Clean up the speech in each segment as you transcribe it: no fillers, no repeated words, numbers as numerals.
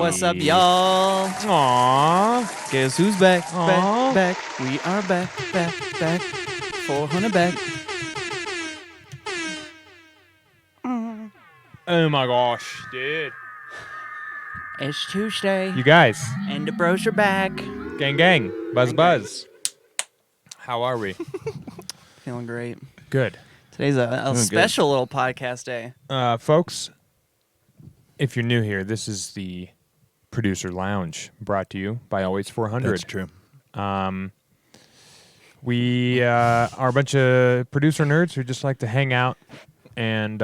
What's up, y'all? Aww. Guess who's back? Aw. Back. We are back. 400 back. Oh my gosh, dude. It's Tuesday. You guys, And the bros are back. gang, buzz, Gang, buzz. How are we? Feeling great. Good. Today's a special little podcast day. Folks, if you're new here, this is the Producer Lounge, brought to you by Always 400. That's true. We are a bunch of producer nerds who just like to hang out and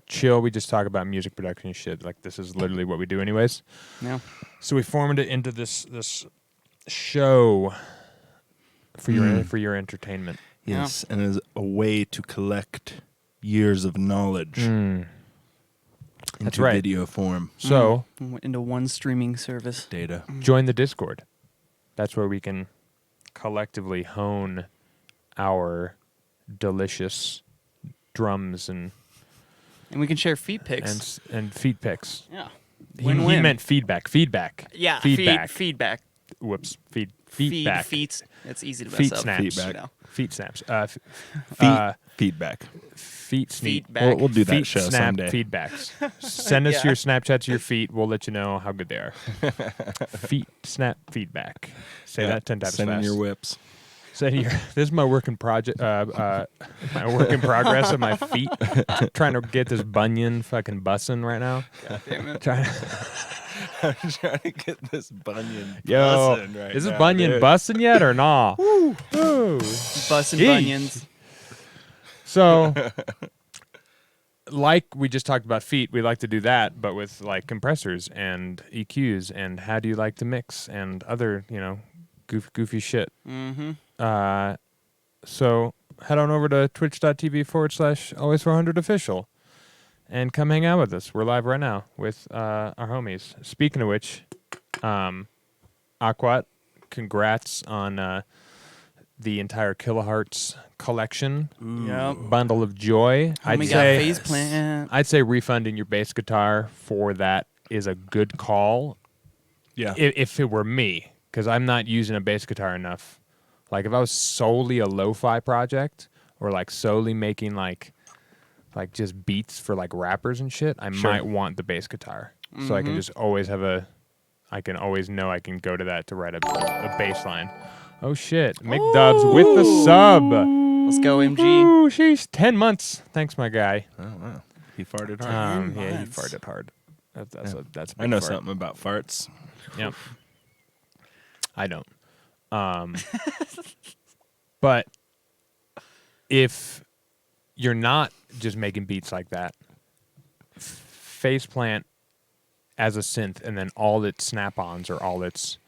chill. We just talk about music production and shit. Like, this is literally what we do anyways. Yeah. So we formed it into this show for your entertainment. Yes, and as a way to collect years of knowledge into That's right. video form. So Into one streaming service. Data. join the Discord. That's where we can collectively hone our delicious drums and And we can share feet pics. and feed pics. Yeah. He Win-win. meant feedback. Yeah. Feedback. Feedback. Whoops. Feedback. Feet. It's easy to mess Feet up. snaps. You know. Feet snaps. Feedback. Feet sneak. Feedback. We'll do that Feet show snap someday. feedbacks. Send us Yeah. your Snapchats of your feet. We'll let you know how good they are. Feet snap feedback. Say Yeah, that 10 times Send in fast. your whips. Say here. This is my work in project. My work in progress of my feet. Trying to get this bunion fucking bussin' right now. God damn it. Trying. I'm trying to get this bunion Yo, bussin' right is this now, bunion dude. bussin' yet or nah? Ooh. Bussin' Yeesh. bunions. So, like we just talked about feet, we like to do that, but with like compressors and EQs and how do you like to mix and other, goofy shit. Mm-hmm. So head on over to twitch.tv/always400official and come hang out with us. We're live right now with our homies. Speaking of which, Aquat, congrats on the entire Kilohertz collection. Yep. Bundle of joy. Homie got phase plant. I'd say refunding your bass guitar for that is a good call. Yeah. If it were me, because I'm not using a bass guitar enough. Like if I was solely a lo-fi project or like solely making like just beats for like rappers and shit, I Sure. might want the bass guitar. So I can just always I can always know I can go to that to write a bass line. Oh shit, McDubs with the sub. Let's go, MG. Ooh, sheesh, 10 months. Thanks, my guy. Oh, wow. He farted hard. 10 Yeah, he months. farted hard. That's a big I know fart. something about farts. Yep. I don't. But if you're not just making beats like that, Faceplant as a synth and then all its snap-ons or all its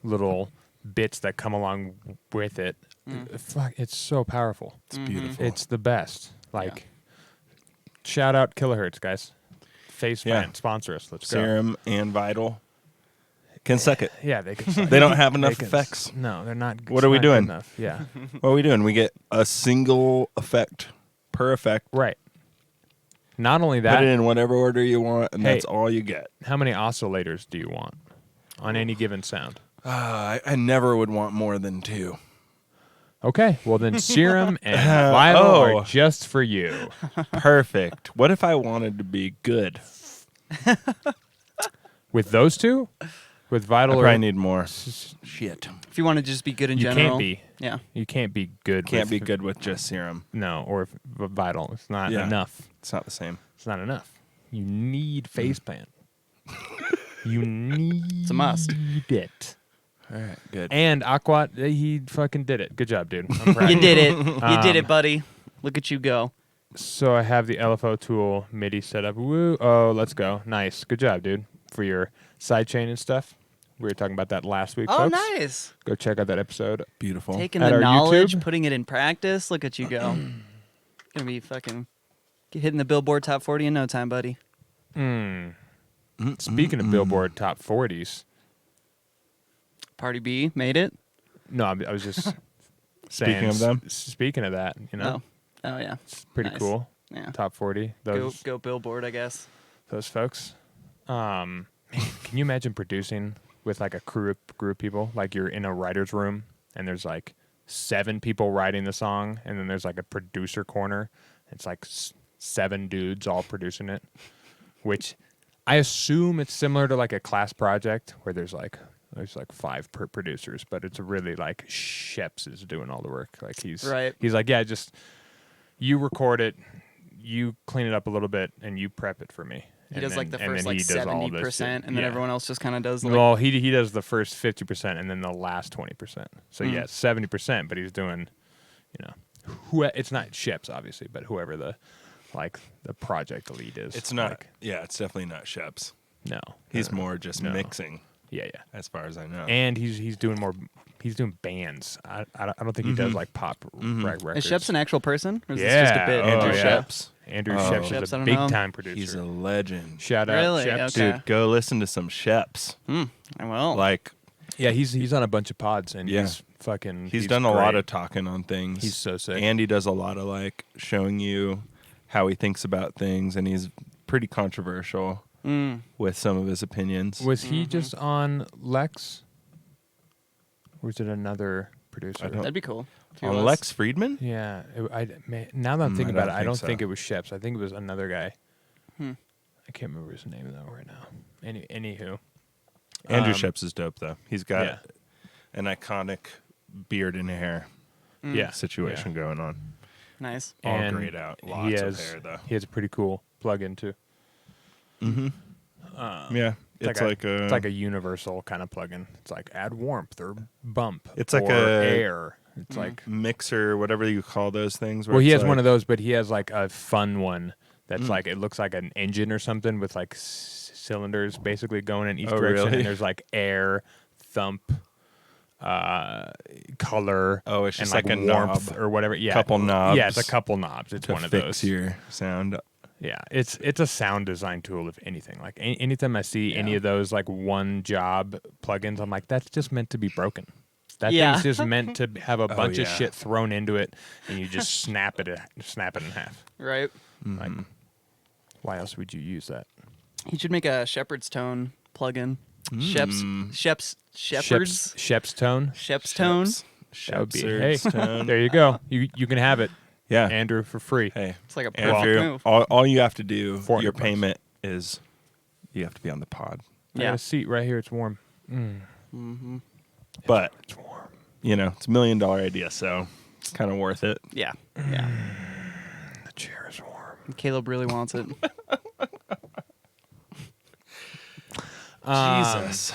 little bits that come along with it, fuck, it's so powerful. It's beautiful. It's the best. Like, shout out Kilohertz, guys. Faceplant, sponsor us. Let's go. Serum and Vital can suck it. Yeah, they can. suck They it. don't have enough They can effects. No, they're not. What are we it's not good doing? Enough. Yeah. What are we doing? We get a single effect per effect. Right. Not only Put it that, in whatever order you want, and Hey. that's all you get. how many oscillators do you want on any given sound? I never would want more than 2. Okay, well then Serum and Vital are just for you. Perfect. What if I wanted to be good? With those two? With I Vital probably or need more. Shit. If you want to just be good in you general. can't be. Yeah. You can't be good. Can't with, be good with just Serum. No, or Vital. It's not Yeah. enough. It's not the same. It's not enough. You need Faceplant. You need It's a must. it. All right, good. And Aquat, he fucking did it. Good job, dude. I'm proud You of you. did it. You did it, buddy. Look at you go. So I have the LFO tool MIDI set up. Woo! Oh, let's go. Nice. Good job, dude. For your sidechain and stuff. We were talking about that last week, Oh, folks. nice. Go check out that episode. Beautiful. Taking At the our knowledge, YouTube? putting it in practice. Look at you go. Gonna be fucking hitting the Billboard Top 40 in no time, buddy. Speaking of Billboard Top 40s, Party B made it. no, I was just saying. Speaking of them? Speaking of that, Oh yeah. it's pretty Nice. cool. Yeah. Top 40. Those Go Billboard, I guess. folks. Man, can you imagine producing with like a crew of people? Like you're in a writer's room and there's like 7 people writing the song, and then there's like a producer corner. It's like 7 dudes all producing it, which I assume it's similar to like a class project where there's like 5 producers, but it's really like Sheps is doing all the work. Like he's like, yeah, just you record it, you clean it up a little bit, and you prep it for me. He does like the first like 70%, and then everyone else just kind of does. Like, well, he does the first 50%, and then the last 20%. So yeah, 70%, but he's doing, it's not Sheps obviously, but whoever the project lead is. It's not. Like, It's definitely not Sheps. No, He's more just mixing. Yeah. As far as I know. And he's doing more. He's doing bands. I don't think he does like pop records. is Sheps an actual person, or is this Yeah. just a bit? Andrew yeah. Sheps. Andrew Oh. Sheps Sheps, is I a don't big know. time producer. He's a legend. Shout out, Really? Sheps. Okay. Dude, go listen to some Sheps. Well, Like, Yeah, he's on a bunch of pods, and Yeah. he's fucking. he's done a great. lot of talking on things. He's so sick. And he does a lot of like showing you how he thinks about things, and he's pretty controversial with some of his opinions. Was he just on Lex? Or was it another producer? that'd be cool. if he On was. Lex Friedman? Yeah. Now that I'm thinking about it, I don't so. think it was Sheps. I think it was another guy. Hmm. I can't remember his name though right now. Anywho. Andrew Sheps is dope though. He's got Yeah. an iconic beard and hair Yeah. situation going on. Nice. All And grayed out. he Lots has, of hair though. He has a pretty cool plug-in too. Yeah. It's like a it's like a universal kind of plug-in. It's like add warmth or bump. It's like or a- air. It's like mixer, whatever you call those things. well, he has one of those, but he has like a fun one that's like it looks like an engine or something with like cylinders basically going in each Oh, direction, really? and there's like air, thump, color. Oh, it's and just like like a warmth knob. or whatever. Yeah, Couple knobs Yeah, it's a couple knobs. It's to one of fix those. your sound. Yeah, it's a sound design tool if anything. Like anytime I see any of those like one job plugins, I'm like, that's just meant to be broken. That Yeah. thing's just meant to have a bunch of yeah. shit thrown into it, and you just snap it in half. Right. Like, why else would you use that? He should make a Shepherd's Tone plugin. Shepherd's Shep's tone. Sheph's Tone. That would be Shepherd's hey. tone. There you go. You can have it, Yeah. Andrew, for free. Hey. It's like a Andrew, perfect move. all you have to do, 400 your bucks. payment is you have to be on the pod. I got Yeah. a seat right here. It's warm. But, It's warm. it's $1 million idea, so it's kind of worth it. Yeah. Yeah. The chair is warm. Caleb really wants it. Jesus.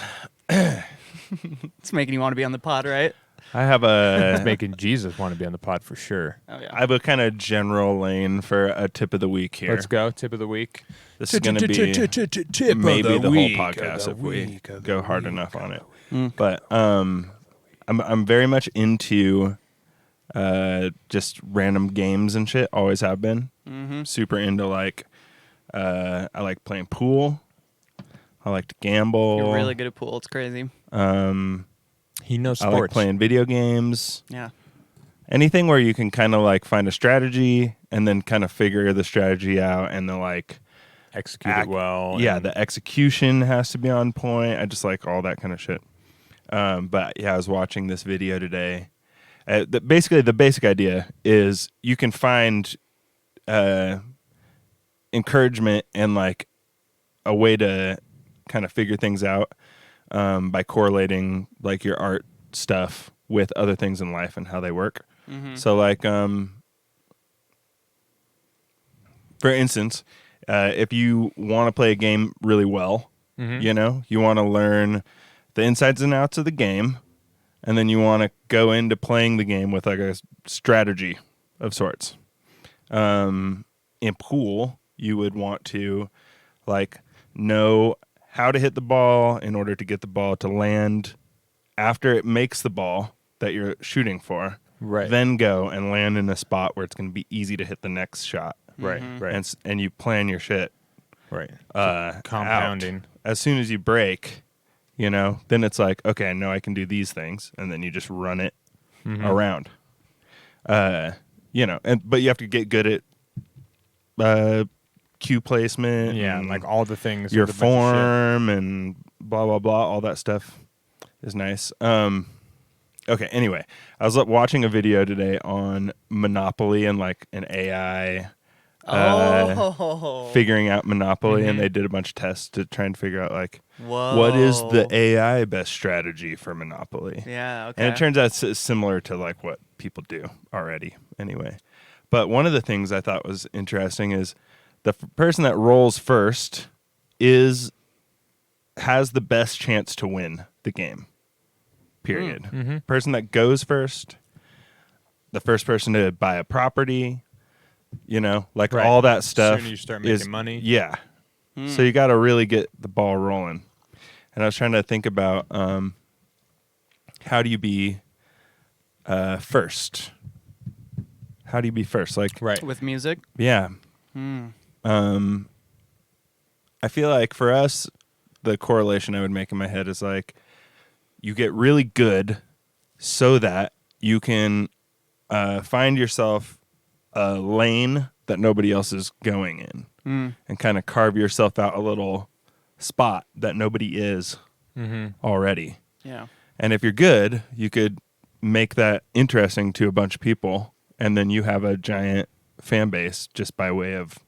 It's making you want to be on the pod, right? I have It's a making Jesus want to be on the pod for sure. Oh yeah. I have a kind of general lane for a tip of the week here. Let's go. Tip of the week. This is going to be maybe the whole podcast if we go hard enough on it. But I'm very much into just random games and shit. Always have been. Super into like I like playing pool. I like to gamble. You're really good at pool. It's crazy. He knows I sports. like playing video games. Yeah. Anything where you can kind of like find a strategy and then kind of figure the strategy out and the like Execute it well. Yeah, and- the execution has to be on point. I just like all that kind of shit. But yeah, I was watching this video today. Basically, the basic idea is you can find encouragement and like a way to kind of figure things out by correlating like your art stuff with other things in life and how they work. So like, for instance, if you want to play a game really well, you want to learn the insides and outs of the game, and then you want to go into playing the game with like a strategy of sorts. In pool, you would want to like know how to hit the ball in order to get the ball to land after it makes the ball that you're shooting for. Right. Then go and land in a spot where it's going to be easy to hit the next shot. Right. Right. And you plan your shit right. out. Compounding. As soon as you break, then it's like, okay, I know I can do these things, and then you just run it around. But you have to get good at cue placement. Yeah, and like all the things. your with a bunch of shit. form and blah blah blah. All that stuff is nice. Okay. Anyway, I was watching a video today on Monopoly and like an AI figuring out Monopoly, and they did a bunch of tests to try and figure out like what is the AI best strategy for Monopoly. Yeah, okay. And it turns out it's similar to like what people do already anyway. But one of the things I thought was interesting is the person that rolls first has the best chance to win the game. Period. Person that goes first, the first person to buy a property, like Right. all that stuff. Sooner you start making money. Yeah. So you got to really get the ball rolling. And I was trying to think about how do you be first? How do you be first? Like, Right. With music? yeah. I feel like for us, the correlation I would make in my head is like you get really good so that you can find yourself a lane that nobody else is going in and kind of carve yourself out a little spot that nobody is already. Yeah. And if you're good, you could make that interesting to a bunch of people, and then you have a giant fan base just by way of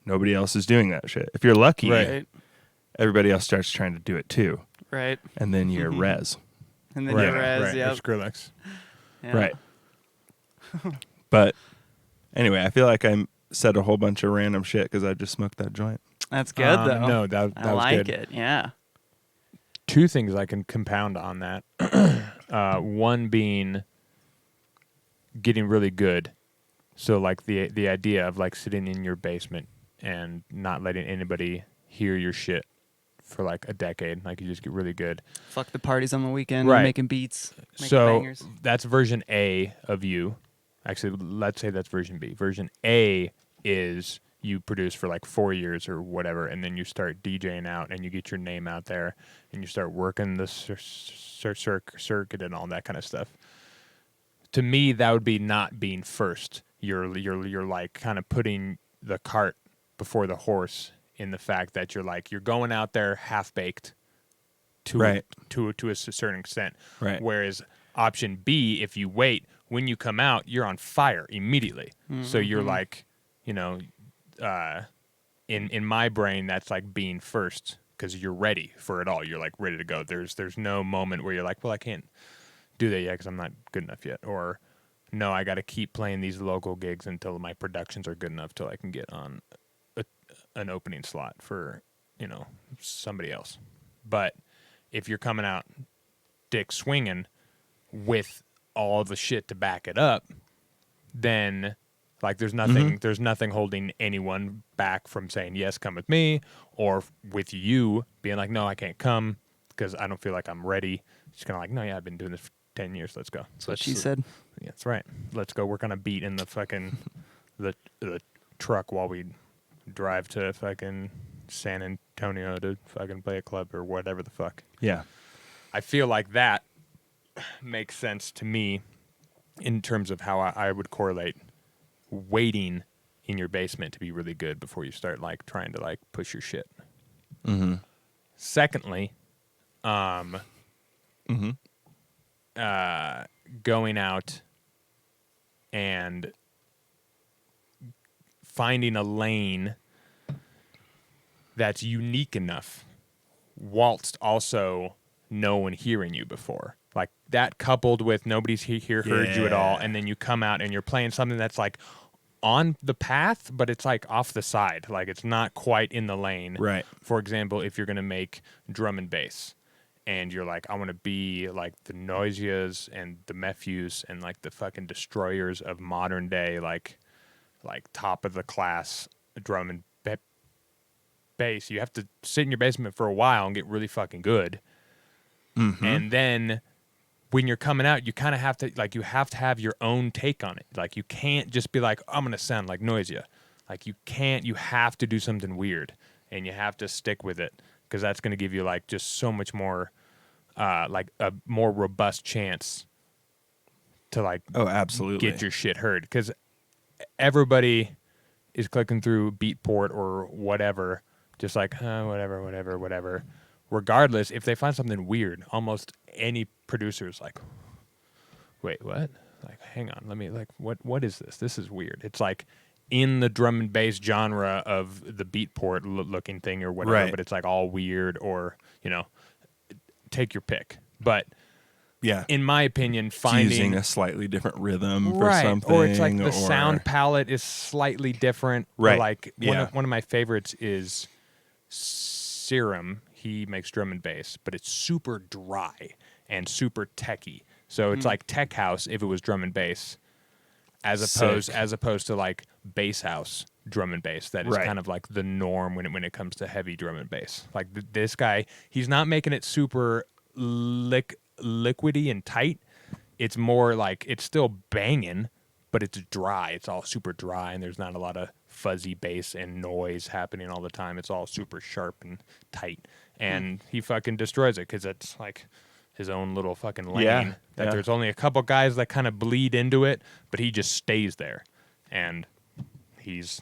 nobody else is doing that shit. If you're lucky, Right. everybody else starts trying to do it too. Right. And then you're res. And then Right. you res, Right. yep. Or Skrillex. Yeah. Right. But anyway, I feel like I said a whole bunch of random shit because I just smoked that joint. That's good, though. No, that I was like good. it, yeah. Two things I can compound on that. One being getting really good. So like the idea of like sitting in your basement and not letting anybody hear your shit for like a decade. Like you just get really good. Fuck the parties on the weekend, Right. and making beats, making So bangers. that's version A of you. Actually, let's say that's version B. Version A is you produce for like 4 years or whatever, and then you start DJing out and you get your name out there and you start working the circuit and all that kind of stuff. To me, that would be not being first. You're like kind of putting the cart before the horse in the fact that you're going out there half baked to Right. to a certain extent. Right. Whereas option B, if you wait, when you come out, you're on fire immediately. So you're like, in my brain, that's like being first because you're ready for it all. You're like ready to go. There's no moment where you're like, well, I can't do that yet because I'm not good enough yet, or no, I got to keep playing these local gigs until my productions are good enough till I can get on an opening slot for somebody else. But if you're coming out dick swinging with all the shit to back it up, then like there's nothing holding anyone back from saying yes, come with me, or with you being like, no, I can't come because I don't feel like I'm ready. Just kind of like, no, yeah, I've been doing this for 10 years. Let's go. That's what she said. Yeah, that's right. Let's go work on a beat in the fucking the truck while we drive to fucking San Antonio to fucking play a club or whatever the fuck. Yeah. I feel like that makes sense to me in terms of how I would correlate waiting in your basement to be really good before you start like trying to like push your shit. Secondly, going out and finding a lane that's unique enough whilst also no one hearing you before. Like that coupled with nobody's heard you at all, and then you come out and you're playing something that's like on the path, but it's like off the side. Like it's not quite in the lane. Right. For example, if you're going to make drum and bass and you're like, I want to be like the Noisias and the Mefus and like the fucking destroyers of modern day, like top of the class drum and bass. You have to sit in your basement for a while and get really fucking good. And then when you're coming out, you kind of have to have your own take on it. Like you can't just be like, I'm going to sound like Noisia. Like you have to do something weird and you have to stick with it because that's going to give you like just so much more, like a more robust chance to like, Oh, absolutely. get your shit heard. Because everybody, is clicking through Beatport or whatever, just like whatever. Regardless, if they find something weird, almost any producer's like, wait, what? Like, hang on, let me like, what is this? This is weird. It's like in the drum and bass genre of the Beatport looking thing or whatever, Right. but it's like all weird or, take your pick. But Yeah. in my opinion, It's finding using a slightly different rhythm for right, something. or it's like the sound palette is slightly different. Right. Or like Yeah. one of my favorites is Serum. He makes drum and bass, but it's super dry and super techy. So it's like tech house if it was drum and bass, as opposed to like bass house drum and bass. That is Right. kind of like the norm when it comes to heavy drum and bass. Like this guy, he's not making it super liquidy and tight. It's more like it's still banging, but it's dry. It's all super dry, and there's not a lot of fuzzy bass and noise happening all the time. It's all super sharp and tight, and he fucking destroys it because it's like his own little fucking lane. Yeah, That yeah. there's only a couple guys that kind of bleed into it, but he just stays there, and he's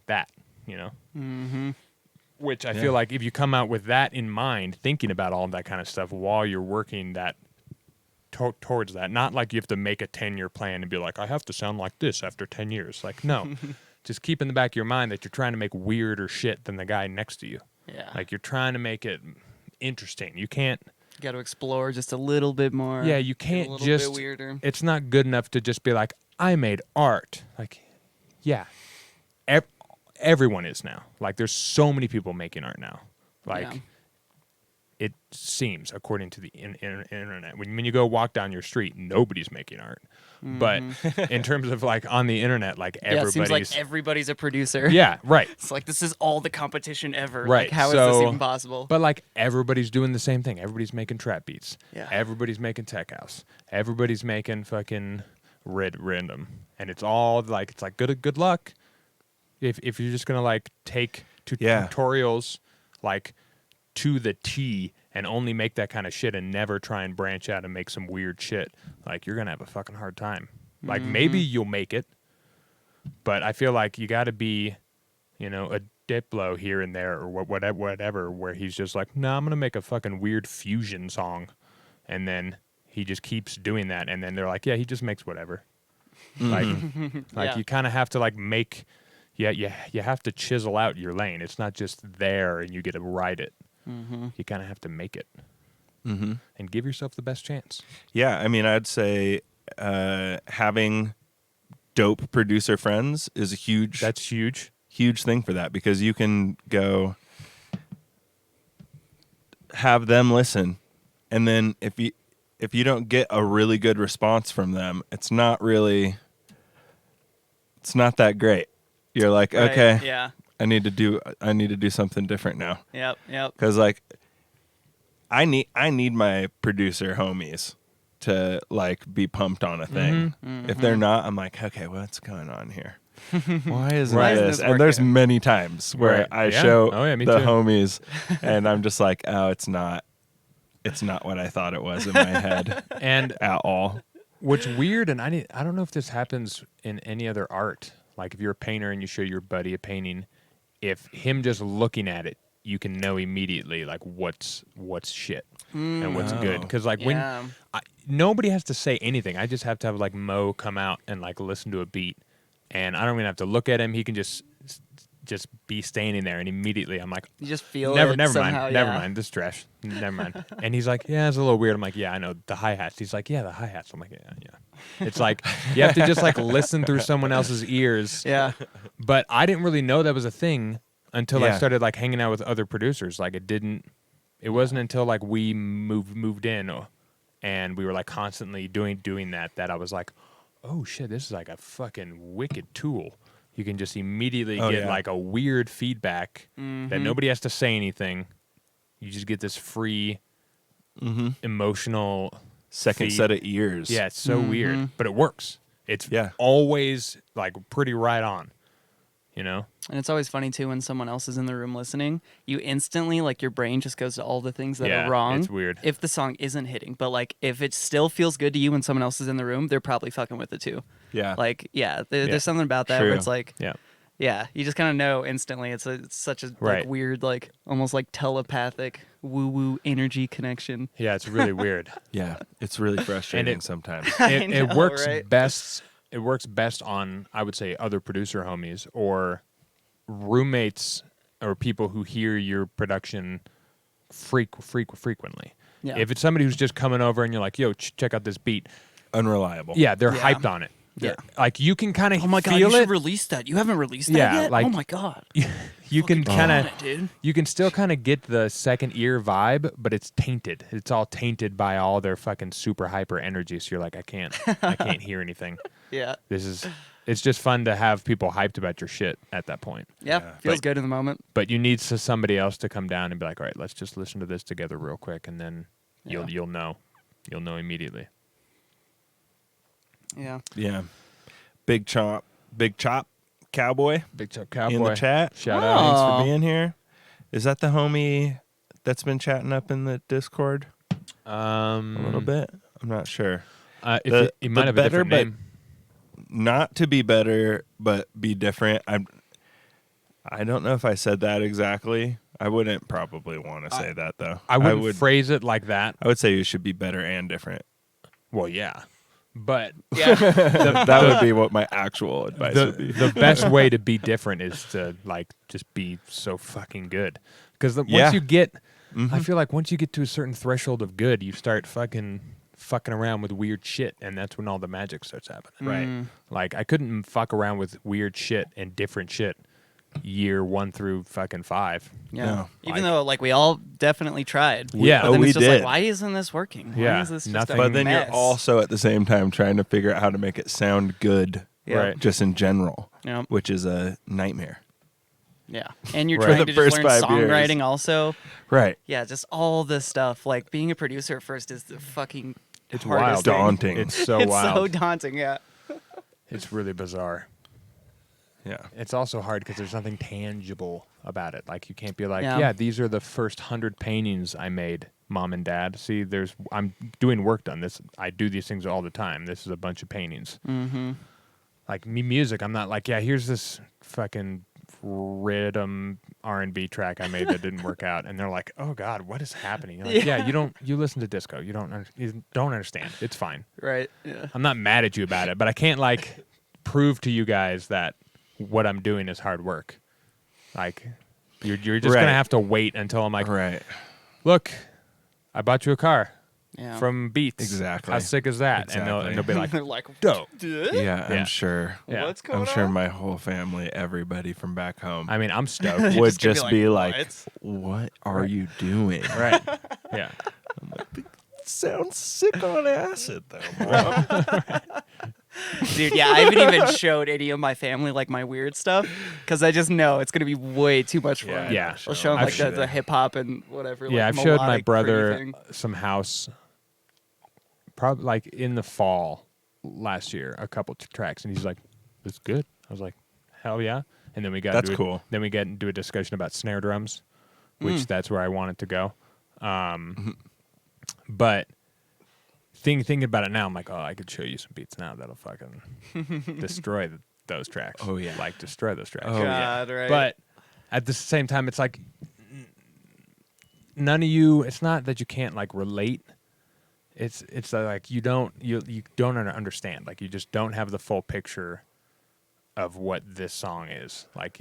that, Mm-hmm. Which I Yeah. feel like if you come out with that in mind, thinking about all that kind of stuff while you're working that towards that, not like you have to make a 10-year plan and be like, I have to sound like this after 10 years. Like, no, just keep in the back of your mind that you're trying to make weirder shit than the guy next to you. Yeah. Like you're trying to make it interesting. You can't. You got to explore just a little bit more. Yeah, you get can't a little just. bit weirder. It's not good enough to just be like, I made art. Like, yeah, everyone is now. Like, there's so many people making art now. Like, Yeah. it seems, according to the internet, when you go walk down your street, nobody's making art. But in terms of like on the internet, like Yeah, it everybody's. seems like everybody's a producer. Yeah, right. It's like this is all the competition ever. Right. Like, how is So- this even possible? But like everybody's doing the same thing. Everybody's making trap beats. Yeah. Everybody's making tech house. Everybody's making fucking random. And it's all like it's like good luck. If you're just gonna like take Yeah. tutorials like to the T and only make that kind of shit and never try and branch out and make some weird shit, like you're gonna have a fucking hard time. Like maybe you'll make it, but I feel like you got to be, a Diplo here and there or whatever, where he's just like, no, I'm gonna make a fucking weird fusion song, and then he just keeps doing that, and then they're like, yeah, he just makes whatever. Like Yeah. you kind of have to like make, you have to chisel out your lane. It's not just there and you get to ride it. You kind of have to make it and give yourself the best chance. Yeah, I mean, I'd say having dope producer friends is a huge That's huge. huge thing for that, because you can go have them listen, and then if you don't get a really good response from them, it's not that great. You're like, Right, okay, Yeah. I need to do something different now, Yep. because like I need my producer homies to like be pumped on a thing. If they're not, I'm like, okay, what's going on here? Why isn't Right. this? This And there's working? many times where Right. I Yeah. show Oh, yeah, me the too. homies, and I'm just like, oh, it's not what I thought it was in my head And at all. what's weird, and I don't know if this happens in any other art. Like if you're a painter and you show your buddy a painting, if him just looking at it, you can know immediately like what's shit and what's good. Because like Yeah. when nobody has to say anything, I just have to have like Mo come out and like listen to a beat, and I don't even have to look at him. He can just be standing there, and immediately I'm like, You just feel never it mind, somehow, never yeah. mind, this is trash, never mind. And he's like, yeah, it's a little weird. I'm like, yeah, I know the hi-hats. He's like, yeah, the hi-hats. I'm like, yeah. It's like you have to just like listen through someone else's ears. Yeah. But I didn't really know that was a thing until I Yeah. started like hanging out with other producers. Like it wasn't until like we moved in and we were like constantly doing that I was like, oh shit, this is like a fucking wicked tool. You can just immediately Oh, get yeah. like a weird feedback that nobody has to say anything. You just get this free emotional Second feed. set of ears. Yeah, it's so weird, but it works. It's Yeah. always like pretty right on, And it's always funny too when someone else is in the room listening. You instantly, like, your brain just goes to all the things that Yeah, are wrong. it's weird. If the song isn't hitting, but like if it still feels good to you when someone else is in the room, they're probably fucking with it too. Yeah. Like, yeah, Yeah. there's something about that where True. it's like, Yeah. Yeah, you just kind of know instantly. It's such a Right. weird, almost like telepathic woo-woo energy connection. Yeah, it's really weird. Yeah, it's really frustrating it- sometimes. It know, works right? best. It works best on, I would say, other producer homies or roommates or people who hear your production frequently. Yeah. If it's somebody who's just coming over and you're like, "Yo, check out this beat," Unreliable. yeah, they're Yeah. hyped on it. Yeah. Like you can kind of Oh my god, feel you it. should release that. You haven't released that Yeah, yet? like- oh my god. You can Fucking kind get of on it, dude. you can still kind of get the second ear vibe, but it's tainted. It's all tainted by all their fucking super hyper energy. So you're like, I can't hear anything. Yeah. It's just fun to have people hyped about your shit at that point. Yeah, Yeah. feels But- good in the moment. But you need somebody else to come down and be like, all right, let's just listen to this together real quick, and then Yeah. you'll know immediately. Yeah. Yeah. Big chop, cowboy Big Chuck Cowboy in the chat. Shout Oh. out. Thanks for being here. Is that the homie that's been chatting up in the Discord a little bit? I'm not sure. If The- he might the have a better, different but- name. Not to be better, but be different. I don't know if I said that exactly. I wouldn't probably want to say that though. I wouldn't phrase it like that. I would say you should be better and different. Well, yeah, but Yeah. That would be what my actual advice would be. the best way to be different is to just be so fucking good. Because Yeah. once you get, I feel like once you get to a certain threshold of good, you start fucking around with weird shit, and that's when all the magic starts happening. Right. Like I couldn't fuck around with weird shit and different shit year 1 through fucking 5. Yeah. No. Even though we all definitely tried. Yeah. But then we it's just did. like, why isn't this working? Why Yeah, is this just nothing. a But then mess? you're also at the same time trying to figure out how to make it sound good, Yeah. Right. just in general, Yeah. which is a nightmare. Yeah. And you're Right. trying For to the just first learn 5 years. songwriting also. Right. Yeah, just all this stuff. Like being a producer at first is the fucking It's hardest wild. thing. Daunting. It's so It's wild. so daunting, yeah. It's really bizarre. Yeah. It's also hard because there's nothing tangible about it. Like you can't be like, Yeah. yeah, these are the first 100 paintings I made, Mom and Dad. See, I'm doing work done. I do these things all the time. This is a bunch of paintings. Mm-hmm. Like music, I'm not like, yeah, here's this fucking rhythm R&B track I made that didn't work out, and they're like, oh God, what is happening? You're like, yeah, you listen to disco, you don't understand. It's fine. Right. Yeah. I'm not mad at you about it, but I can't like prove to you guys that what I'm doing is hard work. Like you're just Right. gonna have to wait until I'm like, Right. look, I bought you a car Yeah. from Beats. Exactly. How sick is that? And they'll be like, They're like, dope. Yeah, Yeah. I'm sure. Yeah. what's going I'm sure on? my whole family, everybody from back home, I mean, I'm stoked. would just gonna just be be like, like, "What are you doing?" Right. Yeah. Sounds sick on acid, though, Mom. Dude, yeah, I haven't even showed any of my family like my weird stuff because I just know it's gonna be way too much fun. Yeah. I'll show them I've like showed the hip hop and whatever. Yeah, like, I've showed my melodic, brother pretty thing. some house, probably like in the fall last year, a couple tracks, and he's like, "It's good." I was like, "Hell yeah!" And then we got That's into cool. Then we get into a discussion about snare drums, which that's where I wanted to go. But thinking about it now, I'm like, oh, I could show you some beats now that'll fucking destroy those tracks. Oh, yeah. like destroy those tracks. Oh, yeah. God, right. But at the same time, it's like none of you. It's not that you can't like relate. It's like you don't understand. Like you just don't have the full picture of what this song is. Like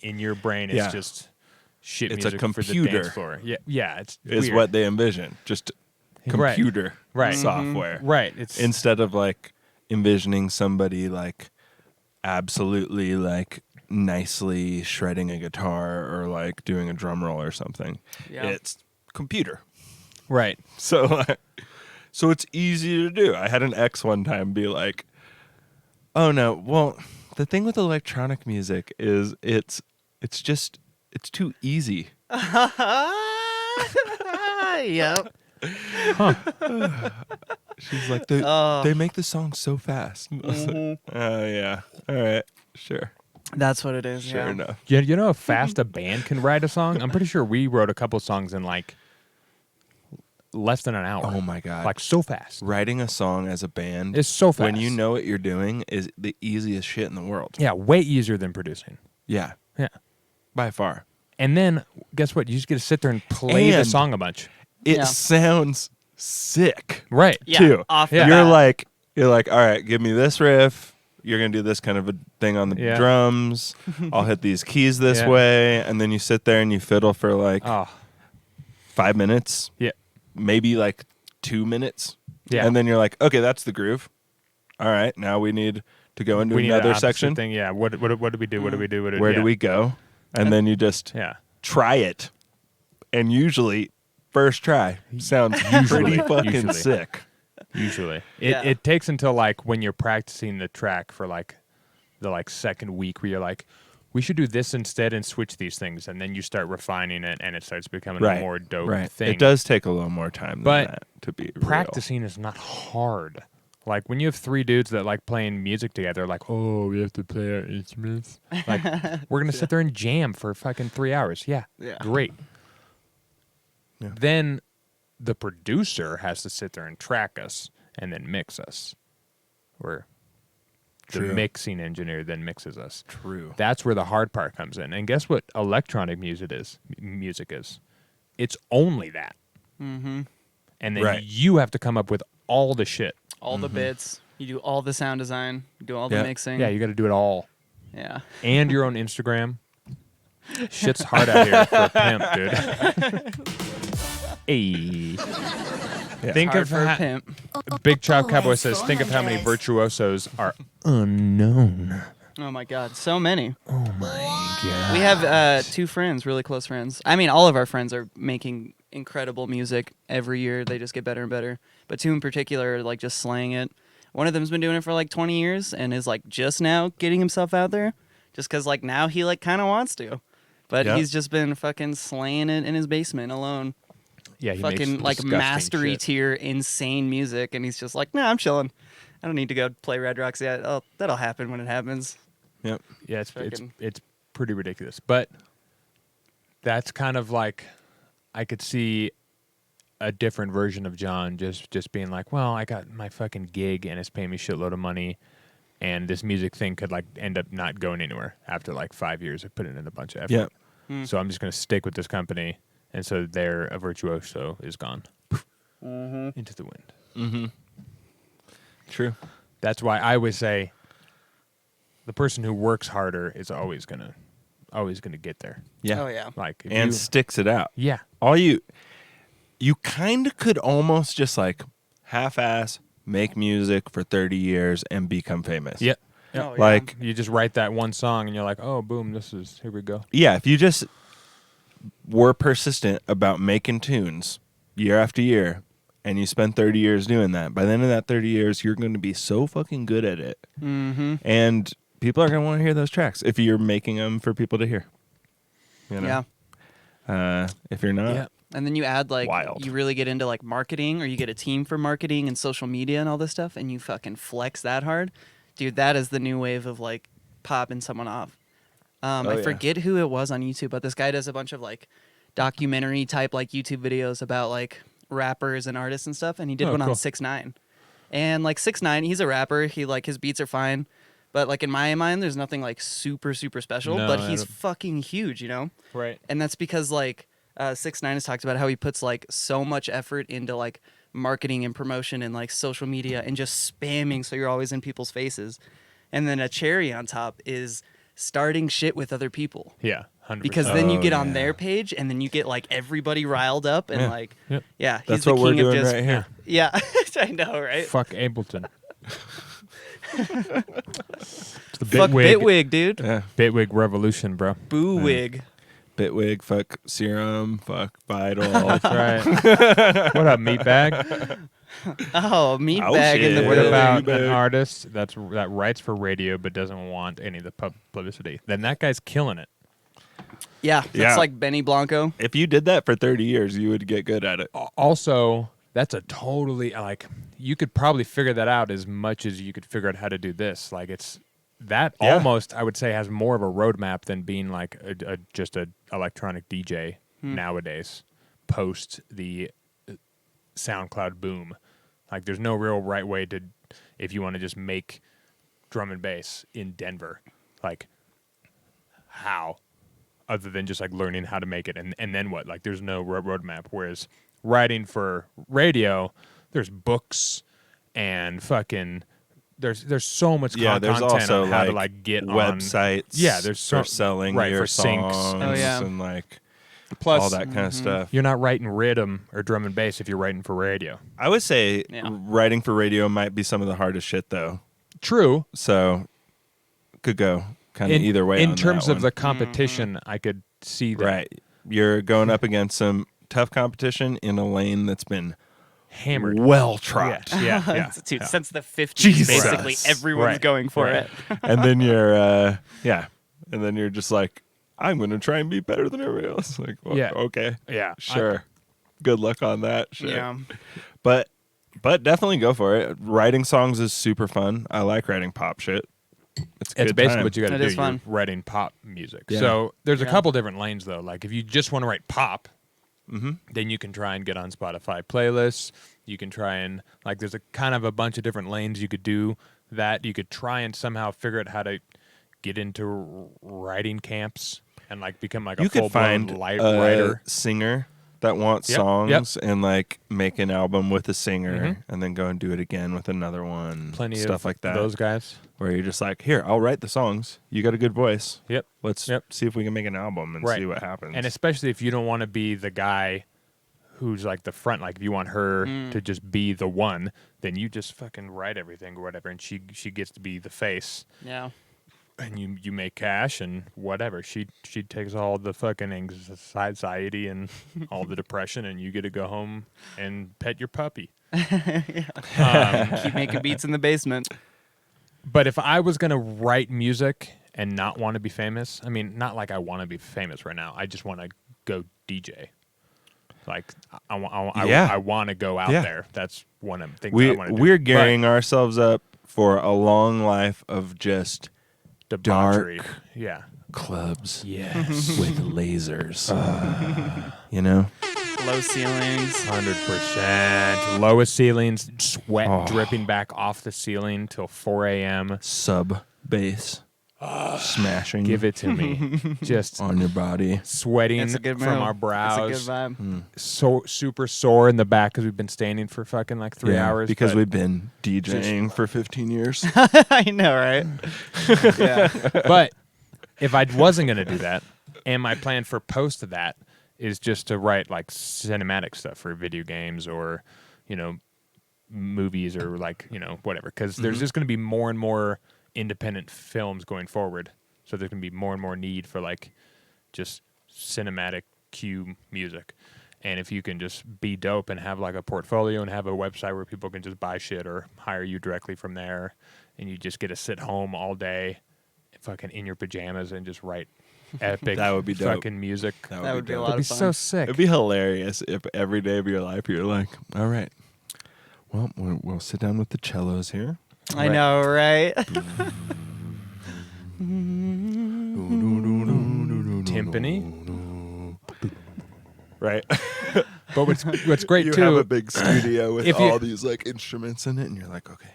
in your brain, it's Yeah. just shit It's a music for the computer. dance floor. Yeah. It's Is weird. what they envision. Just Right. computer Right. software. Right. It's Instead of like envisioning somebody like absolutely like nicely shredding a guitar or like doing a drum roll or something. Yeah. It's computer. right. So it's easy to do. I had an ex one time be like, "Oh no, well, the thing with electronic music is it's too easy." Yep. She's like, Oh. they make the song so fast. I was like, oh yeah, all right, sure, That's what it is. sure yeah. enough. You know how fast a band can write a song? I'm pretty sure we wrote a couple songs in like less than an hour. Oh my God. Like so fast. Writing a song as a band It's so fast. when you know what you're doing is the easiest shit in the world. Yeah, way easier than producing. Yeah, Yeah. by far. And then guess what? You just get to sit there and play the And song a bunch. It Yeah. sounds sick. Right. Yeah, Too. off the Yeah. bat. You're like, all right, give me this riff. You're gonna do this kind of a thing on the Yeah. drums. I'll hit these keys this Yeah. way, and then you sit there and you fiddle for like Oh, 5 minutes, yeah. maybe like 2 minutes. Yeah. And then you're like, okay, that's the groove. All right, now we need to go into We need an another opposite section. thing. Yeah. What do we do? What do we do? What Where yeah. do we go? And then you just Yeah. try it. And usually, first try sounds pretty fucking Usually. sick. Usually. Yeah. It takes until like when you're practicing the track for like the like second week where you're like, we should do this instead and switch these things, and then you start refining it and it starts becoming a more dope thing. It does take a little more time than But that to be Practicing is not hard. Like when you have three dudes that like playing music together, like, oh, we have to play our instruments. Like we're gonna sit there and jam for fucking 3 hours. Yeah. Yeah. Great. Yeah. Then the producer has to sit there and track us and then mix us. Or the True. mixing engineer then mixes us. True. That's where the hard part comes in. And guess what electronic music is? It's only that. Mm-hmm. And then Right. you have to come up with all the shit. All the bits. You do all the sound design. You do all the Yeah. mixing. Yeah, you got to do it all. Yeah. And your own Instagram. Shit's hard out here for a pimp, dude. Hey. Think Hard of for a how pimp. Big Child Cowboy says, think of how many virtuosos are unknown. Oh my God, so many. Oh my god. We have two friends, really close friends. I mean, all of our friends are making incredible music every year. They just get better and better. But two in particular are like just slaying it. One of them's been doing it for like 20 years and is like just now getting himself out there, just because like now he like kind of wants to. But Yep. he's just been fucking slaying it in his basement alone. Yeah, he Fucking makes like disgusting mastery shit. tier insane music, and he's just like, nah, I'm chilling. I don't need to go play Red Rocks yet. Oh, that'll happen when it happens. Yep. Yeah, it's Fucking- it's pretty ridiculous. But that's kind of like I could see a different version of John just being like, well, I got my fucking gig and it's paying me a shitload of money, and this music thing could like end up not going anywhere after like 5 years of putting in a bunch of effort. Yep. So I'm just gonna stick with this company, and so their a virtuoso is gone into the wind. Mm-hmm. True. That's why I always say the person who works harder is always gonna get there. Yeah. Oh yeah. Like if And you, sticks it out. yeah, You kind of could almost just like half-ass make music for 30 years and become famous. yeah. Oh, yeah. Like, You just write that one song and you're like, oh, boom, here we go. yeah, if you just were persistent about making tunes year after year and you spend 30 years doing that, by the end of that 30 years, you're going to be so fucking good at it. Mm-hmm. And people are going to want to hear those tracks if you're making them for people to hear. You know? Yeah. If you're not, Yeah. And then you add like Wild. you really get into like marketing, or you get a team for marketing and social media and all this stuff, and you fucking flex that hard. Dude, that is the new wave of like popping someone off. I yeah. forget who it was on YouTube, but this guy does a bunch of like documentary type like YouTube videos about like rappers and artists and stuff, and he did Oh, one on cool. 6ix9ine. And like 6ix9ine, he's a rapper. He like his beats are fine, but like in my mind, there's nothing like super special. No, but I he's don't- fucking huge, you know. Right. And that's because like 6ix9ine has talked about how he puts like so much effort into like marketing and promotion and like social media and just spamming so you're always in people's faces. And then a cherry on top is starting shit with other people. Yeah. 100%. Because then you Oh, get on yeah. their page and then you get like everybody riled up and Yeah. like Yep. yeah, he's that's the what we're king of doing just right here. yeah, I know, right? Fuck Ableton. It's the Fuck Bitwig, dude. Yeah. Bitwig revolution, bro. Boo wig. Bitwig, fuck Serum, fuck Vital. That's right. What up, meatbag? Oh, meatbag in the shit. What building. about an Meatbag. artist that writes for radio but doesn't want any of the publicity? Then that guy's killing it. Yeah, that's Yeah. like Benny Blanco. If you did that for 30 years, you would get good at it. Also, that's a totally like you could probably figure that out as much as you could figure out how to do this. Like it's that Yeah. almost I would say has more of a roadmap than being like just a electronic DJ nowadays. Post the SoundCloud boom. Like there's no real right way to, if you want to just make drum and bass in Denver, like how, other than just like learning how to make it and then what? Like there's no roadmap. Whereas writing for radio, there's books and fucking there's so much Yeah, there's content also on how to like get websites. on. Yeah, there's for selling right, your for syncs. songs Oh, yeah. and like Plus, all that kind of stuff. you're not writing rhythm or drum and bass if you're writing for radio. I would say Yeah. writing for radio might be some of the hardest shit though. True. So could go kind of either way. In on terms that of one. the competition, I could see that. Right. You're going up against some tough competition in a lane that's been Hammered. well trod. Yeah. Dude, since the 50s, Jesus. basically everyone's Right. going for Right. it. And then you're and then you're just like, I'm gonna try and be better than everybody else. Like, well, Yeah. okay. Yeah. Sure. Good luck on that shit. Yeah. But definitely go for it. Writing songs is super fun. I like writing pop shit. It's a It's good basically time. what you got to It do. is fun. You're writing pop music. Yeah. So there's a Yeah. couple different lanes though. Like if you just want to write pop, then you can try and get on Spotify playlists. You can try and like there's a kind of a bunch of different lanes you could do that. You could try and somehow figure out how to get into writing camps and like become like You a full could find blown a writer. singer that wants Yep, songs and like make an album with a singer Mhm. and then go and do it again with another one. Plenty stuff of like that. those guys. Where you're just like, here, I'll write the songs. You got a good voice. Yep. Let's Yep. see if we can make an album and Right. see what happens. And especially if you don't want to be the guy who's like the front, like if you want her to just be the one, then you just fucking write everything or whatever, and she gets to be the face, Yeah. and you make cash and whatever. She takes all the fucking anxiety and all the depression, and you get to go home and pet your puppy. Keep making beats in the basement. But if I was gonna write music and not want to be famous, I mean, not like I want to be famous right now. I just want to go DJ. Like I want to go out Yeah. there. That's one of the things I want to do. we're gearing ourselves up for a long life of just But debauchery. dark Yeah. clubs Yes. with lasers. You know? Low ceilings. 100%. Lowest ceilings, sweat Oh. dripping back off the ceiling till 4 a.m. Sub bass. Smashing Give it to me. Just on your body. sweating It's a good from move. our brows. It's a good vibe. So super sore in the back because we've been standing for fucking like 3 hours. Because but- we've been DJing for 15 years. I know, right? Yeah. But if I wasn't going to do that, and my plan for post of that is just to write like cinematic stuff for video games or, movies or like, whatever. Because there's just going to be more and more independent films going forward. So there's going to be more and more need for like just cinematic cue music. And if you can just be dope and have like a portfolio and have a website where people can just buy shit or hire you directly from there, and you just get to sit home all day, fucking in your pajamas and just write epic That would be dope. fucking music. That would be a dope. lot That'd be of fun. so sick. It'd be hilarious if every day of your life you're like, all right, well, we'll sit down with the cellos here. I know, right? Timpani. Right. But what's great You too, have a big studio with if you- all these like instruments in it, and you're like, okay,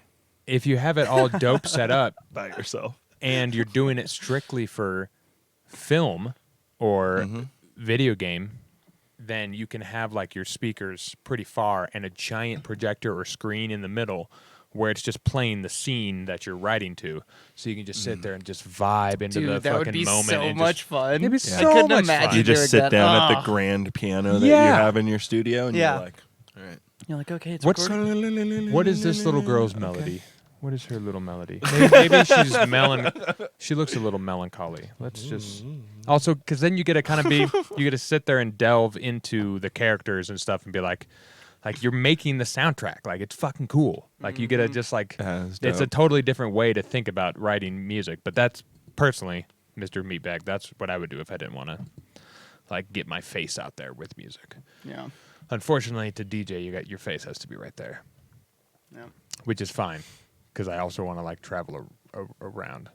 if you have it all dope set up by yourself. and you're doing it strictly for film or video game, then you can have like your speakers pretty far and a giant projector or screen in the middle where it's just playing the scene that you're writing to. So you can just sit there and just vibe into the Dude, that fucking would be moment. so and much just, fun. It'd be I so couldn't much imagine fun. You just doing sit that. down at Ah. the grand piano that Yeah. you have in your studio, and Yeah. you're like, all right. You're like, okay, it's What's- recording. What is this little girl's melody? What is her little melody? Maybe she's she looks a little melancholy. Let's just also because then you get to kind of be you get to sit there and delve into the characters and stuff and be like you're making the soundtrack. Like it's fucking cool. Like you get to just like That's it's a dope. totally different way to think about writing music. But that's personally, Mr. Meatbag. That's what I would do if I didn't want to like get my face out there with music. Yeah. Unfortunately, to DJ, your face has to be right there, Yeah. which is fine because I also want to like travel around.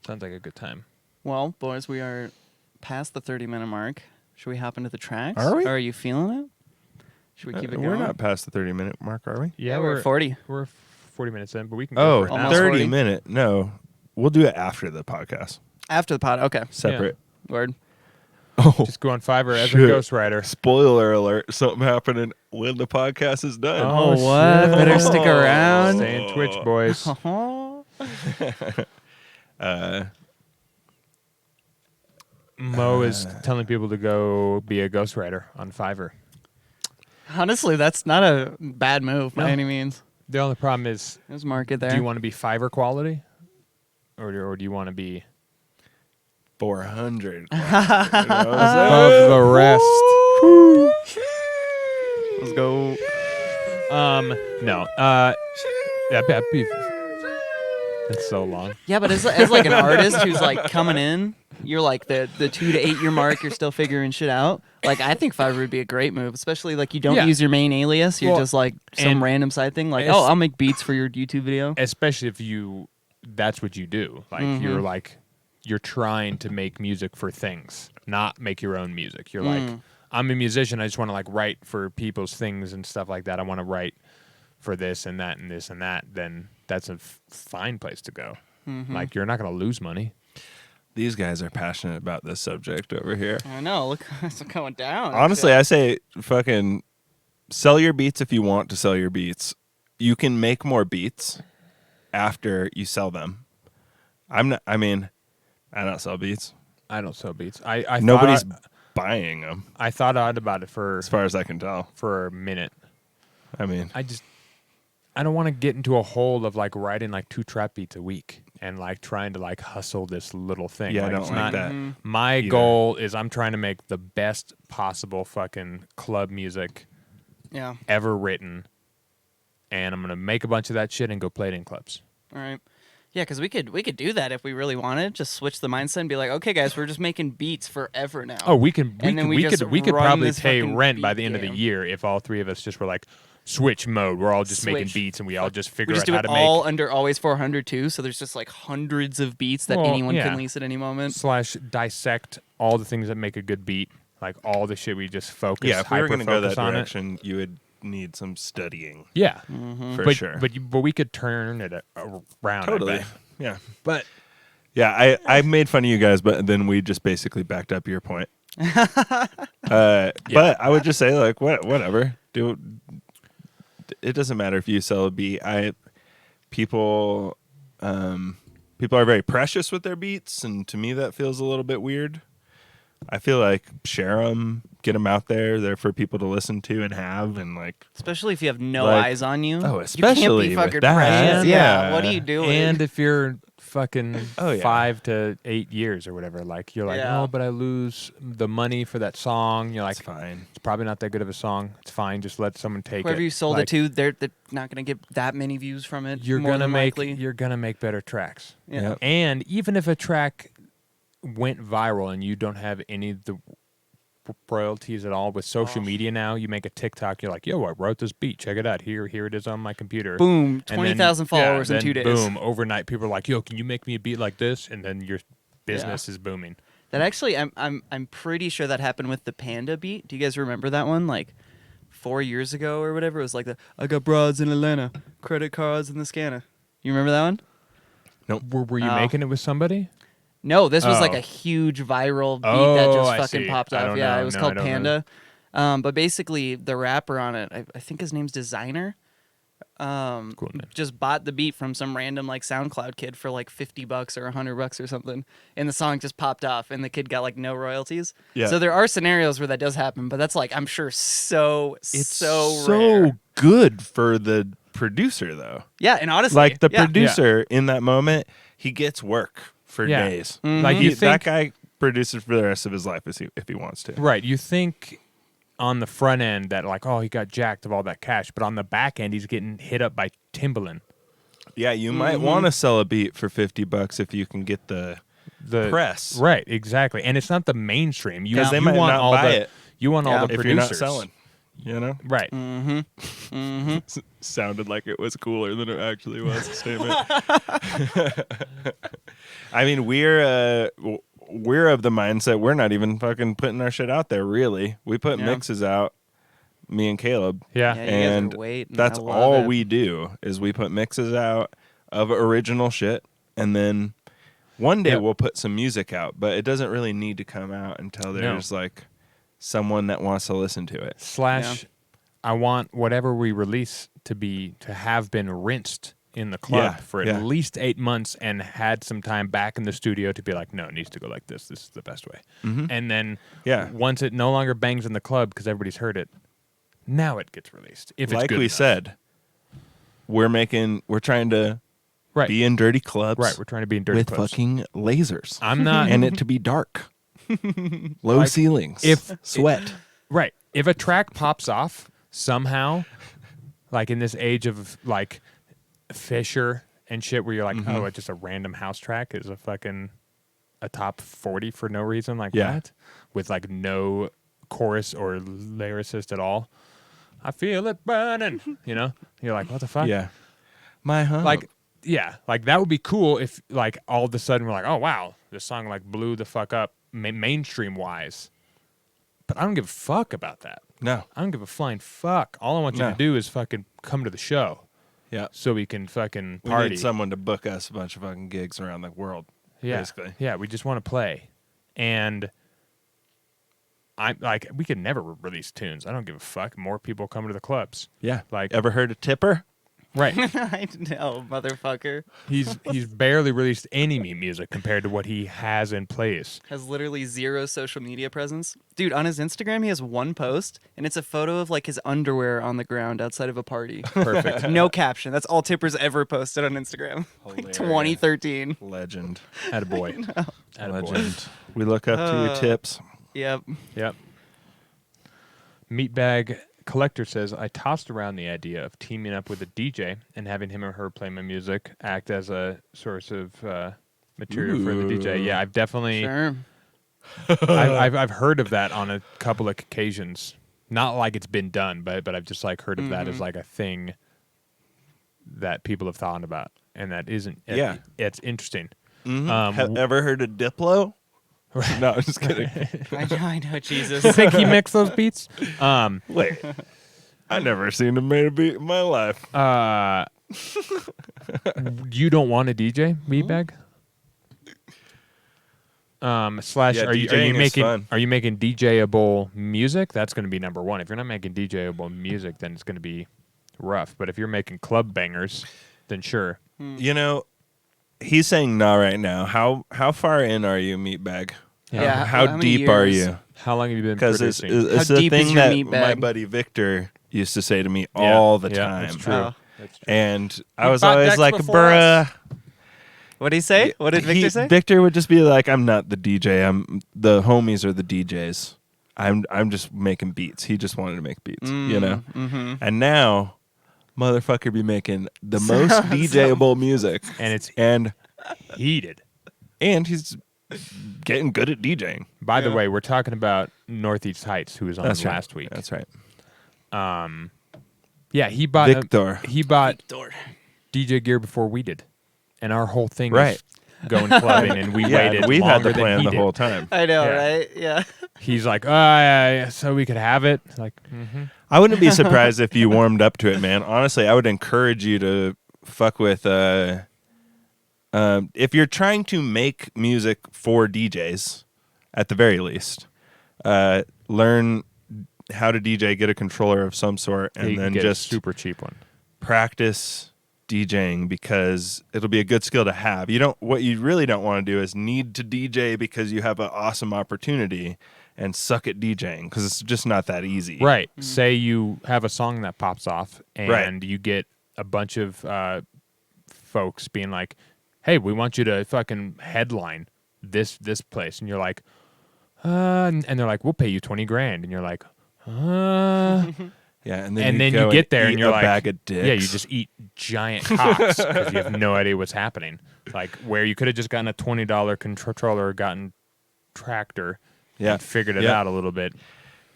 Sounds like a good time. Well, boys, we are past the 30-minute mark. Should we hop into the tracks? Are we? Or are you feeling it? Should we keep it We're going? not past the 30-minute mark, are we? Yeah, we're at 40. We're 40 minutes in, but we can go for it almost now. 30 40. minute. No, we'll do it after the podcast. After the pod. Okay. Separate. Word. Oh, Just go on Fiverr as a shit. ghostwriter. Spoiler alert. Something happening when the podcast is done. Oh, what? shit. Better stick around. Stay in Twitch, boys. Mo is telling people to go be a ghostwriter on Fiverr. Honestly, that's not a bad move by No. any means. The only problem is, There's market there. do you want to be Fiverr quality, or do you want to be 400. above the rest? Let's go. No. That'd be. That's so long. Yeah, but as like an artist who's like coming in, you're like the 2 to 8 year mark. You're still figuring shit out. Like I think Fiverr would be a great move, especially like you don't Yeah. use your main alias. You're Well, just like some and random side thing. Like, es- oh, I'll make beats for your YouTube video. Especially if that's what you do. Like you're trying to make music for things, not make your own music. You're like, I'm a musician. I just want to like write for people's things and stuff like that. I want to write for this and that and this and that. Then that's a fine place to go. Like you're not going to lose money. These guys are passionate about this subject over here. I know. Look, it's going down. Honestly, I say fucking sell your beats if you want to sell your beats. You can make more beats after you sell them. I don't sell beats. I don't sell beats. I Nobody's thought, buying them, I thought out about it as far as I can tell. for a minute. I mean, I don't want to get into a hole of like writing like 2 trap beats a week and like trying to like hustle this little thing. yeah, I Like, don't it's like not, that. My either. goal is I'm trying to make the best possible fucking club music Yeah. ever written, and I'm gonna make a bunch of that shit and go play it in clubs. All right. Yeah, because we could do that if we really wanted. Just switch the mindset and be like, okay, guys, we're just making beats forever now. Oh, we could And then we just we could run probably this pay fucking rent by beat the end of the game. year if all 3 of us just were like switch mode. We're all just making Switch. beats and we all just we figure just out do how it to all make under always 400 too. So there's just like hundreds of beats that Well, anyone yeah. can lease at any moment. / dissect all the things that make a good beat, like all the shit we just focus. Yeah, if we were going to go that on it. direction, you would need some studying Yeah, for sure. But we could turn it around. I Totally. bet. Yeah. But Yeah, I made fun of you guys, but then we just basically backed up your point. But I would just say, like, whatever. It doesn't matter if you sell a beat. People are very precious with their beats, and to me that feels a little bit weird. I feel like share them, get them out there. They're for people to listen to and have, and like. Especially if you have no Like- eyes on you. Oh, You especially can't be with fucking that. precious. Yeah. Yeah. What are you doing? and if you're fucking Oh, yeah. 5 to 8 years or whatever, like you're like, Yeah. oh, but I lose the money for that song. You're like, It's fine. it's probably not that good of a song. It's fine. Just let someone take it. Whoever you sold Like, it to, they're not going to get that many views from it. You're more gonna than make likely. you're gonna make better tracks. Yeah. Yep. And even if a track went viral and you don't have any of the royalties at all with social media now, you make a TikTok, you're like, yo, I wrote this beat, check it out, here it is on my computer. Boom, And then- 20,000 followers in then 2 days. Boom, overnight people are like, yo, can you make me a beat like this? And then your business is booming. That actually, I'm pretty sure that happened with the Panda beat. Do you guys remember that one? Like 4 years ago or whatever. It was like I got broads in Atlanta, credit cards in the scanner. You remember that one? Were you Oh. making it with somebody? No, this was like Oh. a huge viral beat that Oh, just I fucking see. popped I off. don't Yeah, know. it was No, I called don't know. Panda. But basically, the rapper on it, I think his name's Designer. Cool name. Just bought the beat from some random like SoundCloud kid for like $50 or $100 or something, and the song just popped off, and the kid got like no royalties. Yeah. So there are scenarios where that does happen, but that's like I'm sure It's so rare. good for the producer, though. Yeah, and honestly, Like the yeah. producer in that moment, he gets work for Yeah. days. Like you That think, guy produces for the rest of his life if he wants to. right? You think on the front end that like, oh, he got jacked of all that cash, but on the back end, he's getting hit up by Timbaland. Yeah, you might want to sell a beat for $50 if you can get the press. Right, exactly. And it's not the mainstream. You, 'Cause they you might want not all buy the it. you want all Yeah. the If producers. you're not selling, you know. Right. Sounded like it was cooler than it actually was. A statement. I mean, we're of the mindset we're not even fucking putting our shit out there. Really, we put Yeah. mixes out me and Caleb. Yeah. Yeah, you And guys are waiting. that's I love all it. we do is we put mixes out of original shit, and then one day Yep. we'll put some music out, but it doesn't really need to come out until there's like someone that wants to listen to it. / I want whatever we release to have been rinsed in the club for at least 8 months and had some time back in the studio to be like, no, it needs to go like this. This is the best way. And then once it no longer bangs in the club because everybody's heard it, now it gets released. If it's Like good we enough. said, we're trying to be in dirty clubs. Right, we're trying to be in dirty with clubs. fucking lasers. I'm not. And it to be dark. Low ceilings. Sweat. Right. If a track pops off somehow, like in this age of like Fisher and shit where you're like, oh, it's just a random house track is a top 40 for no reason, like what? With like no chorus or lyricist at all. I feel it burning, you know? You're like, what the fuck? Yeah. My hump. Like, yeah, like that would be cool if like all of a sudden we're like, oh wow, this song like blew the fuck up mainstream wise. But I don't give a fuck about that. No. I don't give a flying fuck. All I want you to do is fucking come to the show. Yeah. So we can fucking We party. need someone to book us a bunch of fucking gigs around the world. Yeah. Basically. Yeah, we just want to play. And I like we could never release tunes. I don't give a fuck. More people come to the clubs. Yeah. Like ever heard of Tipper? right. I know, motherfucker. He's barely released any music compared to what he has in plays. Has literally zero social media presence. Dude, on his Instagram, he has one post, and it's a photo of like his underwear on the ground outside of a party. Perfect. No caption. That's all Tipper's ever posted on Instagram. Like Hilarious. 2013. Legend. Attaboy. Attaboy. Legend. We look up to your tips. Yep. Yep. Meatbag Collector says, I tossed around the idea of teaming up with a DJ and having him or her play my music, act as a source of material for the DJ. Yeah, I've definitely, Sure. I've heard of that on a couple of occasions. Not like it's been done, but I've just like heard of that as like a thing that people have thought about, and that isn't. It's interesting. Have ever heard of Diplo? No, I'm just kidding. I know, Jesus. You think he mixed those beats? Wait. I never seen him make a beat in my life. You don't want a DJ, Meatbag? Slash, Yeah, are you DJing is making fun. are you making DJable music? That's going to be number one. If you're not making DJable music, then it's going to be rough. But if you're making club bangers, then sure. You know, he's saying no right now. How far in are you, Meatbag? Yeah, How how many deep are years? you? How long have you been Because producing? it's How the deep is thing your that meat my bag? buddy Victor used to say to me all the time. That's true. Oh. That's true. And I You was bought always decks like, before bruh. us. What did he say? What did Victor say? Victor would just be like, I'm not the DJ. I'm the homies are the DJs. I'm just making beats. He just wanted to make beats, you know? Mm-hmm. And now, motherfucker be making the most DJable music. And it's heated. And he's getting good at DJing. By the way, we're talking about Northeast Heights, who was on That's right. last week. That's right. Yeah, he bought Victor. he bought Door. DJ gear before we did, and our whole thing Right. was going clubbing, and we waited. we've had longer the than plan he the did. whole time. I know, Yeah. right? Yeah. He's like, yeah, so we could have it. Like, I wouldn't be surprised if you warmed up to it, man. Honestly, I would encourage you to fuck with. If you're trying to make music for DJs, at the very least, learn how to DJ, get a controller of some sort, and you can then get just a super cheap one. practice DJing because it'll be a good skill to have. What you really don't want to do is need to DJ because you have an awesome opportunity and suck at DJing because it's just not that easy. Right. Say you have a song that pops off, and Right. you get a bunch of folks being like, "Hey, we want you to fucking headline this place," and you're like, and they're like, "We'll pay you $20,000," and you're like, Yeah, and then go you get there eat and you're a like, bag of dicks. yeah, you just eat giant cocks because you have no idea what's happening. Like where you could have just gotten a $20 controller, gotten tractor, Yeah. and figured it Yeah. out a little bit.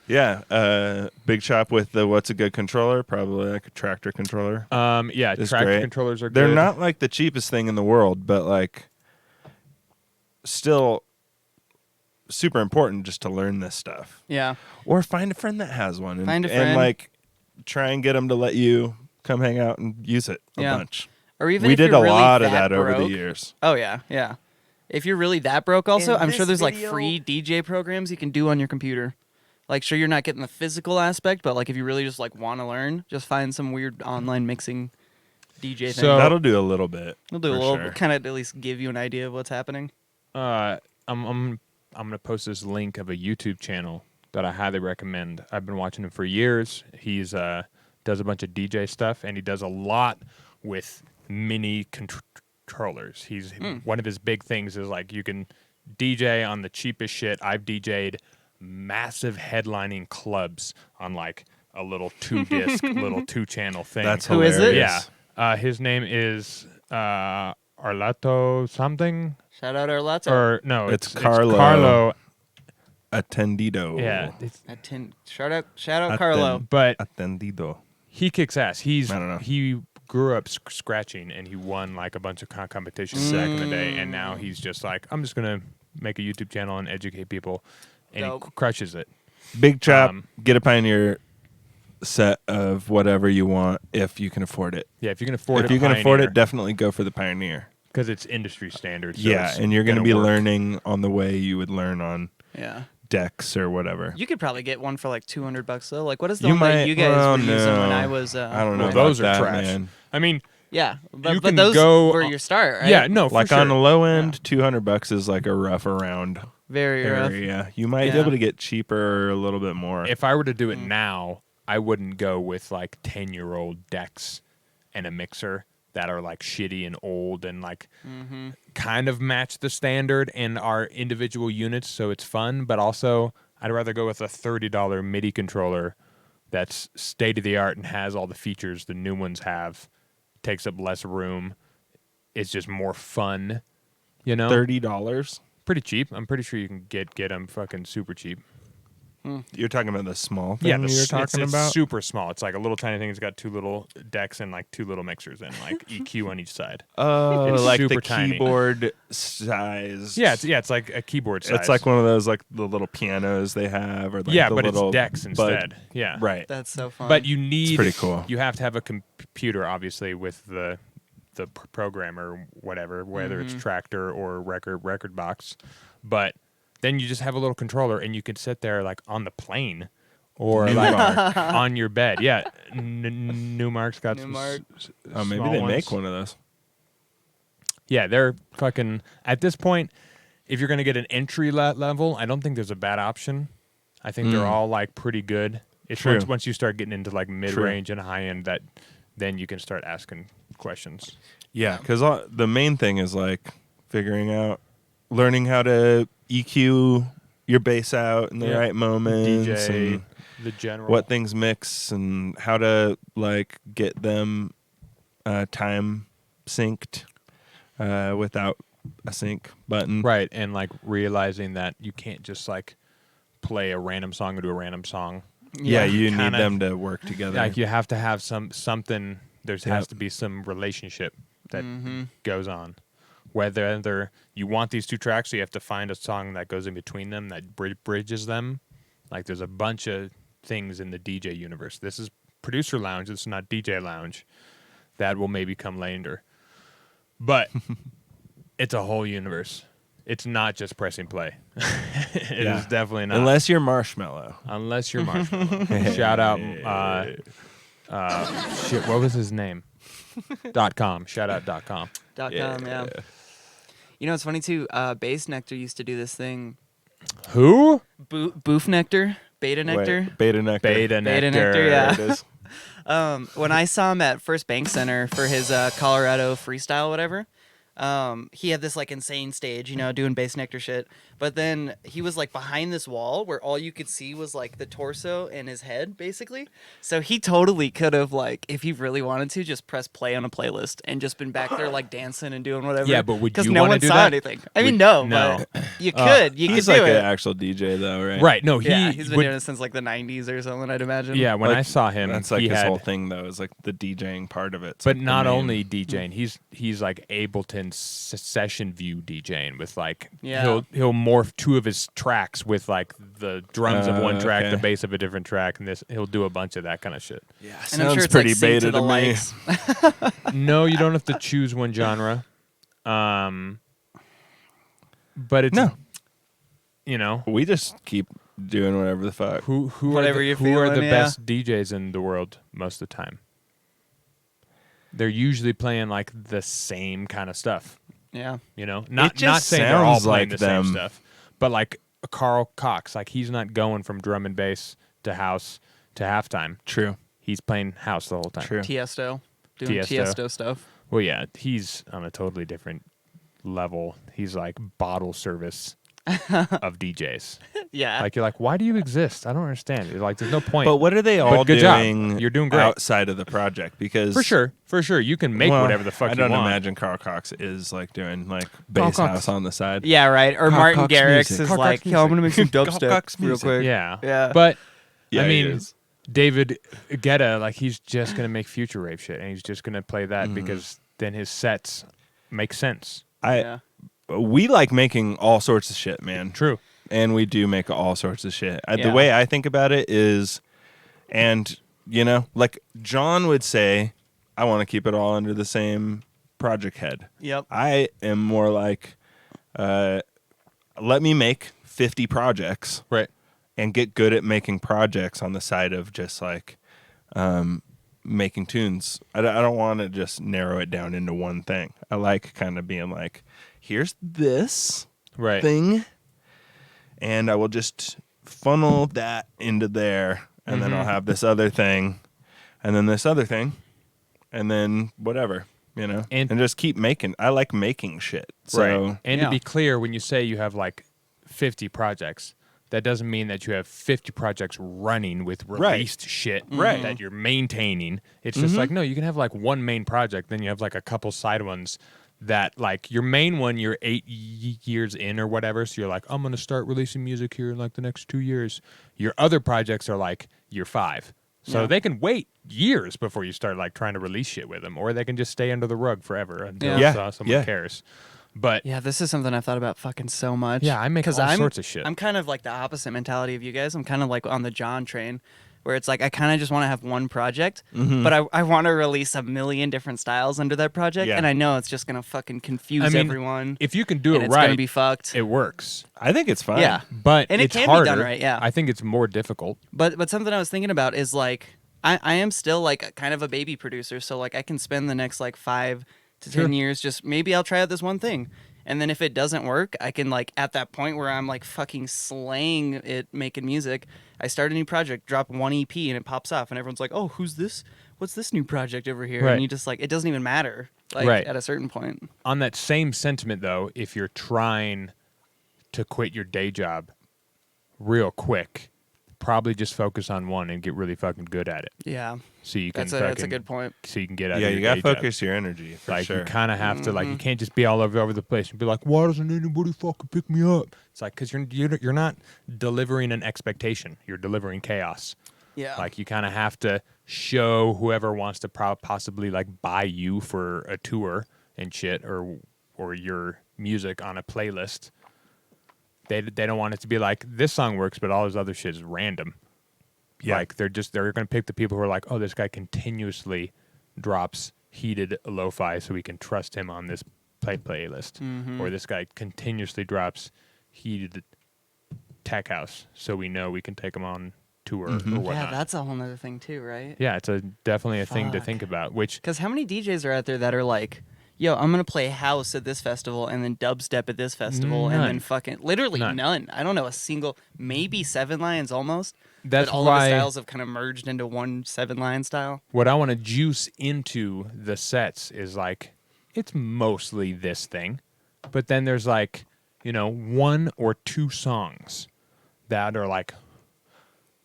Yeah, big shop with the what's a good controller? Probably like a tractor controller. Yeah, It's tractor great. controllers are They're good. not like the cheapest thing in the world, but like still super important just to learn this stuff. Yeah. Or find a friend that has one. And, Find a friend. And like try and get them to let you come hang out and use it a Yeah. bunch. Or even We if did you're a really lot of that that over the broke- years. Oh yeah, yeah. If you're really that broke, also, In I'm sure this there's like video- free DJ programs you can do on your computer. Like, sure, you're not getting the physical aspect, but like if you really just like want to learn, just find some weird online mixing DJ thing. So- That'll do a little bit. We'll do a for little, sure. kind of at least give you an idea of what's happening. I'm gonna post this link of a YouTube channel that I highly recommend. I've been watching him for years. He's does a bunch of DJ stuff, and he does a lot with mini controllers. He's one of his big things is like you can DJ on the cheapest shit. I've DJ'd massive headlining clubs on like a little 2-disc, little 2-channel thing. That's Who is hilarious. it? Yeah. His name is Arlato something. Shout out Arlato. Or no, It's it's Carlo. Carlo. Attendido. Yeah, Shout out Carlo. but Attendido. he kicks ass. I don't know. He grew up scratching, and he won like a bunch of competitions back in the day. And now he's just like, I'm just gonna make a YouTube channel and educate people, and he Dope. crushes it. Big chop. Um, Get a Pioneer set of whatever you want if you can afford it. Yeah, if you can afford If it, you can afford it, definitely go for the Pioneer. because it's industry standard. So Yeah, it's and you're going to gonna be work. learning on the way you would learn on Yeah. decks or whatever. You could probably get one for like $200 though. Like, what is the You one that might- you guys well, were using when no. I was? I don't know. Well, about those are that, trash. man. I mean, Yeah, but, You but can those go were on- your start, right? yeah, no, for Like sure. on the low end, $200 is like a rough around Very rough. area. You might be Yeah. able to get cheaper a little bit more. If I were to do it now, I wouldn't go with like 10-year-old decks and a mixer that are like shitty and old and like kind of match the standard and are individual units, so it's fun. But also, I'd rather go with a $30 MIDI controller that's state of the art and has all the features the new ones have, takes up less room, it's just more fun. You know, $30? pretty cheap. I'm pretty sure you can get them fucking super cheap. You're talking about the small thing Yeah, you're talking it's about? super small. It's like a little tiny thing. It's got 2 little decks and like 2 little mixers and like EQ on each side. Oh, It's like super the tiny. keyboard size. Yeah, it's like a keyboard size. It's like one of those like the little pianos they have, or like yeah, the but it's little decks bud- instead. Yeah, Right. That's so fun. But you need pretty cool. You have to have a computer, obviously, with the program or whatever, whether it's Tractor or record box. But then you just have a little controller, and you can sit there like on the plane or like on your bed. Yeah, Newmark's got some Newmark. Maybe small they ones. make one of those. Yeah, they're fucking. At this point, if you're gonna get an entry level, I don't think there's a bad option. I think they're all like pretty good. It's True. once you start getting into like mid range and high end that then you can start asking questions. Yeah, because the main thing is like learning how to EQ your bass out in the Yeah. right moments, DJ, and the general. what things mix, and how to like get them time synced without a sync button. Right, and like realizing that you can't just like play a random song into a random song. Yeah, you need kinda- them to work together. Like you have to have something. There has to be some relationship that goes on. Whether you want these 2 tracks, so you have to find a song that goes in between them that bridges them. Like there's a bunch of things in the DJ universe. This is producer lounge. It's not DJ lounge. That will maybe come later. But it's a whole universe. It's not just pressing play. It is definitely not. Unless you're Marshmallow. Unless you're Marshmallow. Shout out. Shit, what was his name? .com. Shout out .com. .com, yeah. You know, it's funny too. Bass Nectar used to do this thing. Who? Boof Nectar, Beta Nectar. Wait, Beta Nectar. Beta Nectar. Nectar, yeah. There it is. When I saw him at First Bank Center for his Colorado freestyle, whatever, he had this like insane stage, you know, doing Bass Nectar shit. But then he was like behind this wall where all you could see was like the torso and his head, basically. So he totally could have like, if he really wanted to, just press play on a playlist and just been back there like dancing and doing whatever. Yeah, but would because you no wanna one do saw that? anything. I mean, no, no. but you could. You He's could like do an it. actual DJ though, right? Right. No, He's been would- doing it since like the 90s or something, I'd imagine. Yeah, when Like, I saw him, That's like he his had, whole thing though, is like the DJing part of it. It's but like the not main- only DJing, he's like Ableton than session view DJing with like Yeah. he'll morph two of his tracks with like the drums of one track, okay. the bass of a different track, and he'll do a bunch of that kind of shit. Yeah, And I'm sounds sure it's pretty like synced beta to the me. likes. No, you don't have to choose one genre. But it's No. you know, We just keep doing whatever the fuck. who Whatever are you're who are the feeling, yeah. best DJs in the world most of the time? They're usually playing like the same kind of stuff. Yeah. You know, not just saying they're all sounds playing like the them. same stuff, but like Carl Cox, like he's not going from drum and bass to house to halftime. True. He's playing house the whole time. True. Tiesto. Doing Tiesto. Tiesto stuff. Well, yeah, he's on a totally different level. He's like bottle service of DJs. Yeah. Like you're like, why do you exist? I don't understand. You're like, there's no point. But what are they all good job. doing? You're doing great. outside of the project because for sure, you can make well, whatever the fuck I you don't want. imagine Carl Cox is like doing like bass Cox. house on the side. Yeah, right. Or Carl Martin Cox Garrix music. is Carl like, Cox yo, I'm going to make some Carl dubstep Cox real music. quick. Yeah, Yeah. But Yeah, I he mean, is. David Guetta, like he's just gonna make future rave shit, and he's just gonna play that Mm-hmm. because then his sets make sense. Yeah. We like making all sorts of shit, man. True. And we do make all sorts of shit. The Yeah. way I think about it is, and you know, like John would say, I want to keep it all under the same project head. Yep. I am more like, let me make 50 projects Right. and get good at making projects on the side of just like making tunes. I don't want to just narrow it down into one thing. I like kind of being like, here's this Right. thing, and I will just funnel that into there, and then I'll have this other thing, and then this other thing, and then whatever, you know, And- and just keep making. I like making shit. So Right. And Yeah. to be clear, when you say you have like 50 projects, that doesn't mean that you have 50 projects running with released shit Right. that you're maintaining. It's just like, no, you can have like one main project, then you have like a couple side ones that like your main one, you're 8 years in or whatever. So you're like, I'm going to start releasing music here in like the next 2 years. Your other projects are like year 5. So Yeah. they can wait years before you start like trying to release shit with them, or they can just stay under the rug forever until Yeah. someone Yeah. cares. But Yeah, this is something I've thought about fucking so much. Yeah, I make 'Cause all sorts of shit. I'm kind of like the opposite mentality of you guys. I'm kind of like on the John train, where it's like I kind of just want to have one project, but I want to release a million different styles under that project, Yeah. and I know it's just gonna fucking confuse I mean, everyone. if you can do and it it's gonna right, be fucked. it works. I think it's fine. Yeah. But And it it's can be harder. done right, yeah. I think it's more difficult. But something I was thinking about is like I am still like kind of a baby producer, so like I can spend the next like 5 to 10 years just maybe I'll try out this one thing. And then if it doesn't work, I can like at that point where I'm like fucking slaying it making music, I start a new project, drop one EP and it pops off and everyone's like, "Oh, who's this? What's this new project over here?" Right. And you just like it doesn't even matter like Right. at a certain point. On that same sentiment, though, if you're trying to quit your day job real quick, probably just focus on one and get really fucking good at it. Yeah. So you can That's a good point. So you can get out Yeah, of you your gotta day job. focus your energy for Like sure. you kind of have to like you can't just be all over the place and be like, why doesn't anybody fucking pick me up? It's like because you're not delivering an expectation, you're delivering chaos. Yeah. Like you kind of have to show whoever wants to possibly like buy you for a tour and shit or your music on a playlist. They don't want it to be like this song works, but all this other shit is random. Yeah. Like they're gonna pick the people who are like, oh, this guy continuously drops heated lo-fi, so we can trust him on this playlist, or this guy continuously drops heated tech house, so we know we can take him on tour or whatnot. Yeah, that's a whole nother thing too, right? Yeah, it's definitely a thing to Fuck. think about. Which Because how many DJs are out there that are like, yo, I'm going to play house at this festival and then dubstep at this festival and then None. fucking, literally None. none. I don't know a single, maybe 7 Lions almost. That's but all why of the styles have kind of merged into one 7 Lion style. what I want to juice into the sets is like, it's mostly this thing, but then there's like, 1 or 2 songs that are like,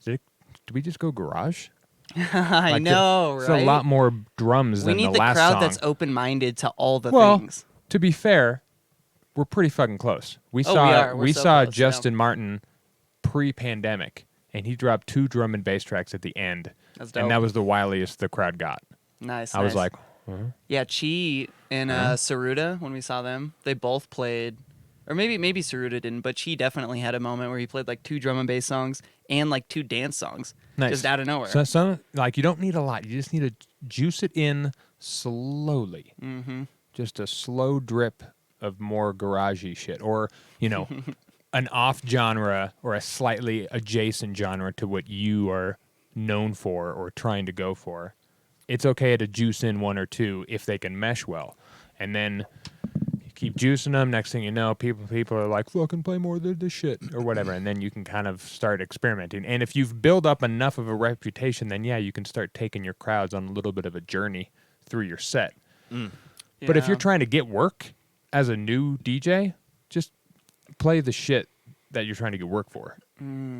did we just go garage? I Like, know, It's right? a lot more drums we than need the the last crowd song. that's open-minded to all the Well, things. to be fair, we're pretty fucking close. We Oh, saw we are. We're we so saw close, yeah. Justin Martin pre-pandemic, and he dropped 2 drum and bass tracks at the end, That's dope. and that was the wiliest the crowd got. Nice. I was nice. like, yeah, Chi And Saruda, when we saw them, they both played, or maybe Saruda didn't, but she definitely had a moment where he played like 2 drum and bass songs and like 2 dance songs, Nice. just out of nowhere. So some like you don't need a lot. You just need to juice it in slowly. Mm-hmm. Just a slow drip of more garagey shit, or an off genre or a slightly adjacent genre to what you are known for or trying to go for. It's okay to juice in 1 or 2 if they can mesh well, and then you keep juicing them. Next thing you know, people are like, "Fucking play more of this shit" or whatever, and then you can kind of start experimenting. And if you've built up enough of a reputation, then yeah, you can start taking your crowds on a little bit of a journey through your set. But if you're trying to get work as a new DJ, just play the shit that you're trying to get work for.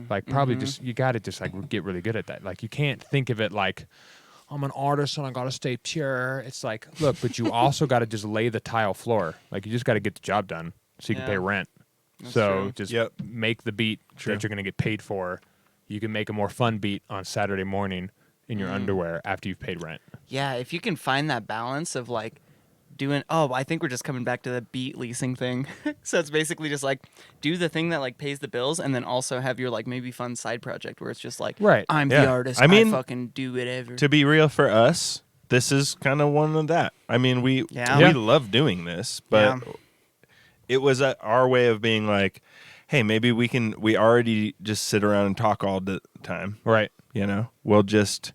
Like probably just you got to just like get really good at that. Like you can't think of it like I'm an artist and I got to stay pure. It's like, look, but you also got to just lay the tile floor. Like you just got to get the job done so you can pay rent. That's so true. just make the beat that you're going to get paid for. You can make a more fun beat on Saturday morning in your underwear after you've paid rent. Yeah, if you can find that balance of like doing, I think we're just coming back to the beat leasing thing. So it's basically just like do the thing that like pays the bills and then also have your like maybe fun side project where it's just like, I'm the artist. I mean, I fucking do whatever. To be real, for us, this is kind of one of that. I mean, we love doing this, but it was our way of being like, hey, maybe we already just sit around and talk all the time. Right. We'll just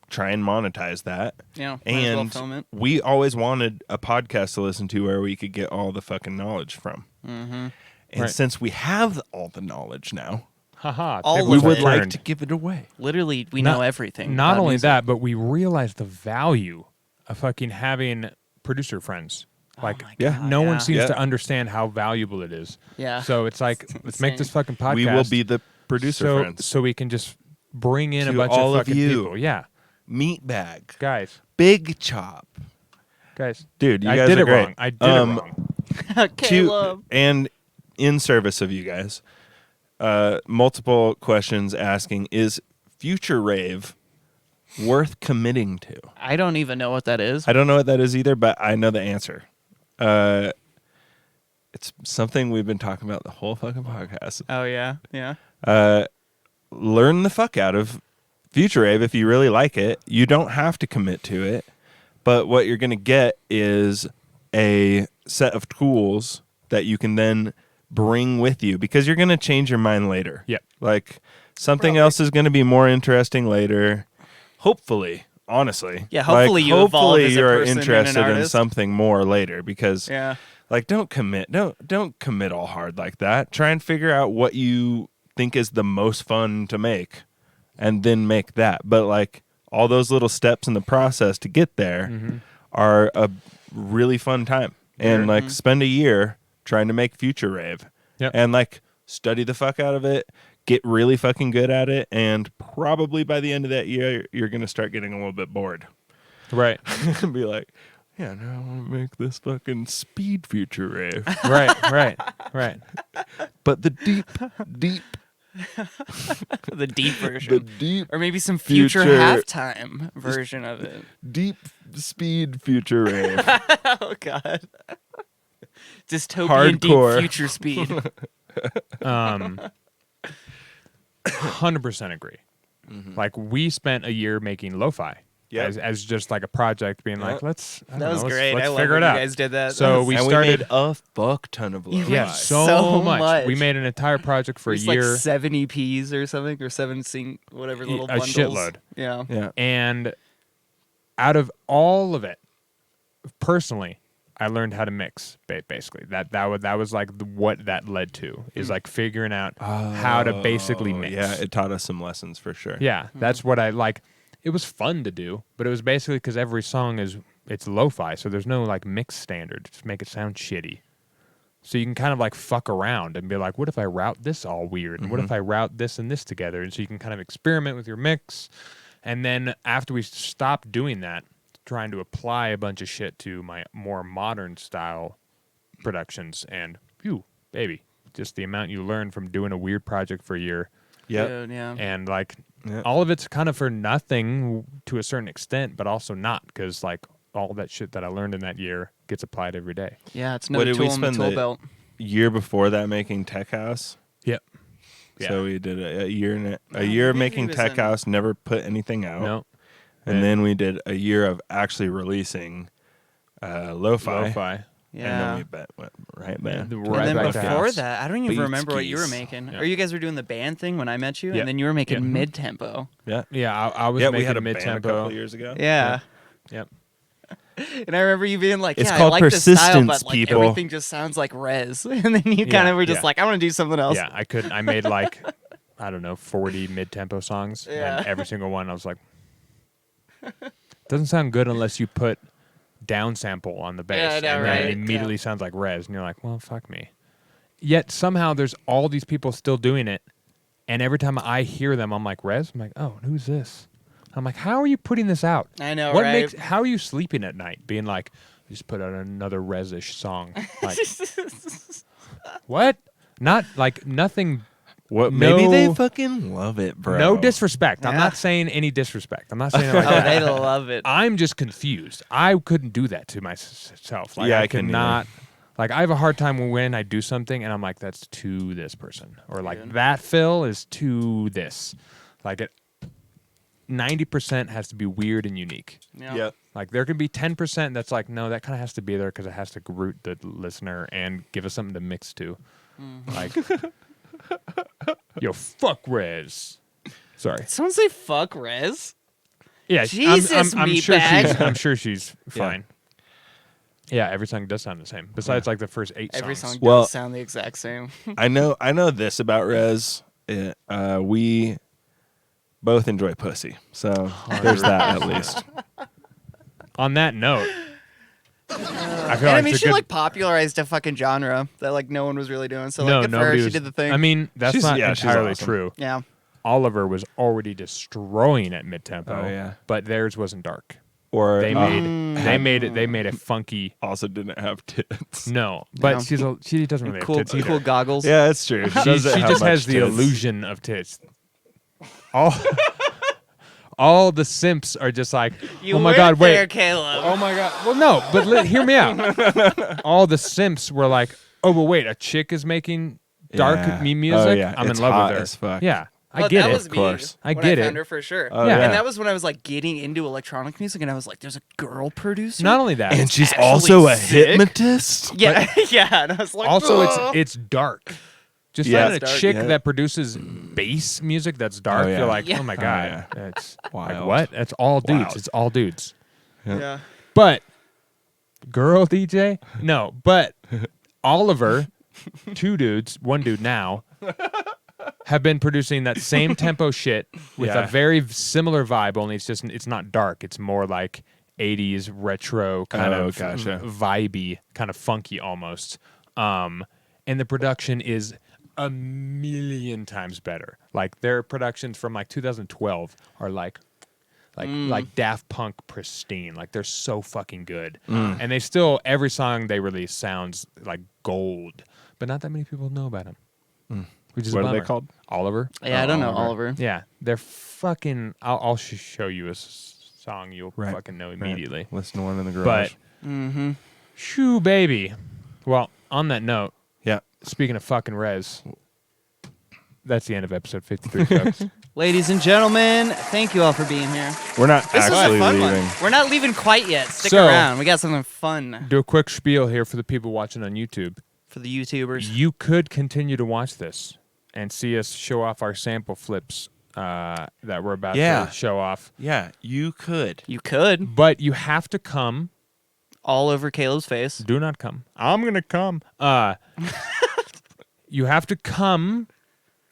try and monetize that. Yeah. And we always wanted a podcast to listen to where we could get all the fucking knowledge from. Mm-hmm. And since we have all the knowledge now, we would like to give it away. Literally, we know everything. Not only that, but we realize the value of fucking having producer friends. Like, no one seems to understand how valuable it is. Yeah. So it's like, let's make this fucking podcast. We will be the producer friends. So we can just bring in to a bunch all of fucking you. people. Yeah. Meat bag. Guys. Big chop. Guys. Dude, you guys did are it great. wrong. I did it wrong. Caleb. And in service of you guys, multiple questions asking, is Future Rave worth committing to? I don't even know what that is. I don't know what that is either, but I know the answer. It's something we've been talking about the whole fucking podcast. Oh, yeah? Yeah. Learn the fuck out of Future Rave if you really like it. You don't have to commit to it, but what you're going to get is a set of tools that you can then bring with you because you're going to change your mind later. Yep. Like something else is going to be more interesting later. Hopefully, honestly. Yeah, hopefully you evolve as a you're person interested and an in artist. something more later because like don't commit. Don't commit all hard like that. Try and figure out what you think is the most fun to make and then make that. But like all those little steps in the process to get there are a really fun time. And like spend a year trying to make Future Rave and like study the fuck out of it, get really fucking good at it, and probably by the end of that year you're going to start getting a little bit bored. Right. And be like, yeah, now I want to make this fucking speed Future Rave. Right. But the deep the deep version. Or maybe some future halftime version of it. Deep speed Future Rave. Oh, God. Dystopian Hardcore. deep future speed. 100% agree. Like we spent a year making lo-fi as just like a project being like, let's great. Let's I love figure when it out. you guys did that. So we started made a fuck ton of lo-fi. Yeah, so much. We made an entire project for a year. Like 7 EPs or something, or 7 whatever little a bundles. shitload. Yeah. And out of all of it, personally, I learned how to mix. Basically, that was like what that led to is like figuring out how to basically mix. Yeah, it taught us some lessons for sure. Yeah, that's what I like. It was fun to do, but it was basically because every song it's lo-fi, so there's no like mix standard. Just make it sound shitty. So you can kind of like fuck around and be like, what if I route this all weird? And what if I route this and this together? And so you can kind of experiment with your mix. And then after we stopped doing that, trying to apply a bunch of shit to my more modern style productions, and phew, baby, just the amount you learn from doing a weird project for a year. Yeah. And like all of it's kind of for nothing to a certain extent, but also not, because like all that shit that I learned in that year gets applied every day. Yeah, it's What another did we tool in the spend tool the- belt. Year before that making Tech House. Yep. Yeah. So we did a year No, a year of maybe making it was Tech in- House, never put anything out. No. And then we did a year of actually releasing lo-fi. Lo-fi. And Yeah. then we went right back. And And then back to before house. that, I don't even Beats remember what you were keys. making. Yeah. Or you guys were doing the band thing when I met you, Yeah. and then you were making Yeah. mid-tempo. Yeah. Yeah, I was Yeah, making we had a band a mid-tempo. couple years ago. Yeah. Yep. And I remember you being like, It's yeah, called I like this style, persistence, but like people. everything just sounds like Rez. And then you kind Yeah, of were just yeah. like, I want to do something else. Yeah, I made like, I don't know, 40 mid-tempo songs. Yeah. And every single one I was like, doesn't sound good unless you put down sample on the bass. Yeah, I know, and then right? it immediately sounds like Rez. And you're like, well, fuck me. Yet somehow there's all these people still doing it. And every time I hear them, I'm like, Rez? I'm like, oh, who's this? I'm like, how are you putting this out? I know, What right? makes? How are you sleeping at night? Being like, just put out another Rez-ish song. Like, what? Not like nothing. What? No- Maybe they fucking love it, bro. No disrespect. I'm Yeah. not saying any disrespect. I'm not saying it like Oh, that. they love it. I'm just confused. I couldn't do that to myself. Like, Yeah, I I could couldn't not. Like, I have a hard time when I do something and I'm like, that's to this person, or like Dude. that fill is to this. Like, it 90% has to be weird and unique. Yeah. Yep. Like, there can be 10% that's like, no, that kind of has to be there because it has to root the listener and give us something to mix to. Mm-hmm. Like, yo, fuck Rez. Sorry. Someone say fuck Rez? Yeah, Jesus, I'm sure meatbag. I'm sure she's fine. Yeah, every song does sound the same. Besides, like the first 8 Every songs. song Well- does sound the exact same. I know this about Rez. We both enjoy pussy. So there's that at least. On that note, I feel And like I mean, it's a she good. like popularized a fucking genre that like no one was really doing. So like, no, good for her. nobody She was. did the thing. I mean, that's She's- not yeah, she's entirely awesome. true. yeah. Oliver was already destroying at mid tempo. Oh, yeah. But theirs wasn't dark. Or They made a funky. also didn't have tits. No, but Yeah. she doesn't really Cool, have tits either. cool goggles. Yeah, that's true. She doesn't have just much has the tits. illusion of tits. All the simps are just like, You oh my went god, wait, there, Caleb. oh my god. Well, no, but hear me out. All the simps were like, oh, but wait, a chick is making dark Yeah. music. Oh, yeah. I'm It's in love hot with her. as fuck. Yeah, I Well, get that it. was of course. me I when get I it. found her for sure. Oh, Yeah. And that was when I was like getting into electronic music, and I was like, "There's a girl producer." Not only that, And she's actually also a sick. hypnotist. yeah, yeah. And I was like, also "Ugh." it's dark. Just Yeah. finding a It's dark, chick yeah. that produces bass music that's dark, Oh, yeah. you're like, Yeah. oh my Oh, god, yeah. it's like Wild. what? It's all dudes. Wild. It's all dudes. yeah. But girl DJ, no. But Oliver, 2 dudes, 1 dude now, have been producing that same tempo shit with Yeah. a very similar vibe. Only it's not dark. It's more like 80s retro kind Oh, of gotcha. vibey, kind of funky almost. And the production is a million times better. Like their productions from like 2012 are like Daft Punk pristine. Like they're so fucking good. And they still, every song they release sounds like gold. But not that many people know about them. Which is a What are they bummer. called? Oliver. Yeah, I don't know, Oliver. Oliver. Yeah, they're fucking. I'll show you a song you'll Right. fucking know Right. immediately. Listen to one in the garage. But shoo, baby. Well, on that note, yeah. speaking of fucking Rez, that's the end of episode 53, folks. Ladies and gentlemen, thank you all for being here. We're not This was a actually fun leaving. one. We're not leaving quite yet. Stick So- around. We got something fun Do a quick spiel here for the people watching on YouTube. for the YouTubers. You could continue to watch this and see us show off our sample flips that we're about Yeah. to show off. Yeah, you could. You could. But you have to come. All over Caleb's face. Do not come. I'm gonna come. You have to come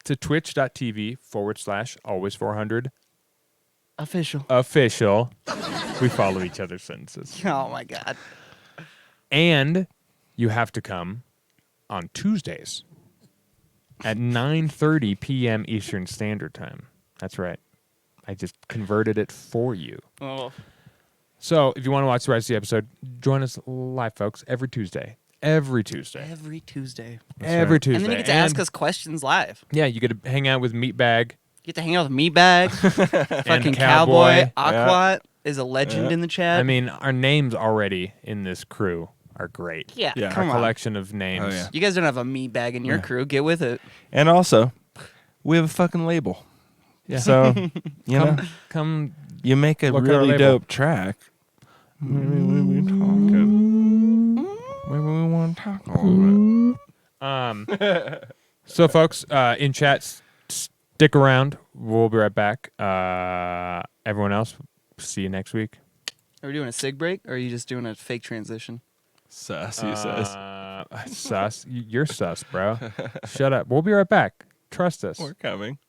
to twitch.tv/always400 Official. official. We follow each other's sentences. Oh my god. And you have to come on Tuesdays at 9:30 p.m. Eastern Standard Time. That's right. I just converted it for you. Oh. So if you want to watch the rest of the episode, join us live, folks, every Tuesday. Every Tuesday. Every Tuesday. Every right. Tuesday. And then you get to ask us questions live. Yeah, you get to hang out with Meatbag. You get to hang out with Meatbag, fucking Cowboy. Cowboy, Aquat. is a legend in the chat. I mean, our names already in this crew are great. yeah, Yeah. come Our on. collection of names. Oh, yeah. You guys don't have a meat bag in your crew. Get with it. And also, we have a fucking label. Yeah. So, you know, Come. you make a Look at our really label. dope track. Maybe we talking. Maybe we want to talk a little bit. So, folks, in chat, stick around. We'll be right back. Everyone else, see you next week. Are we doing a sig break, or are you just doing a fake transition? Sus, he says. Sus. You're sus, bro. Shut up. We'll be right back. Trust us. We're coming.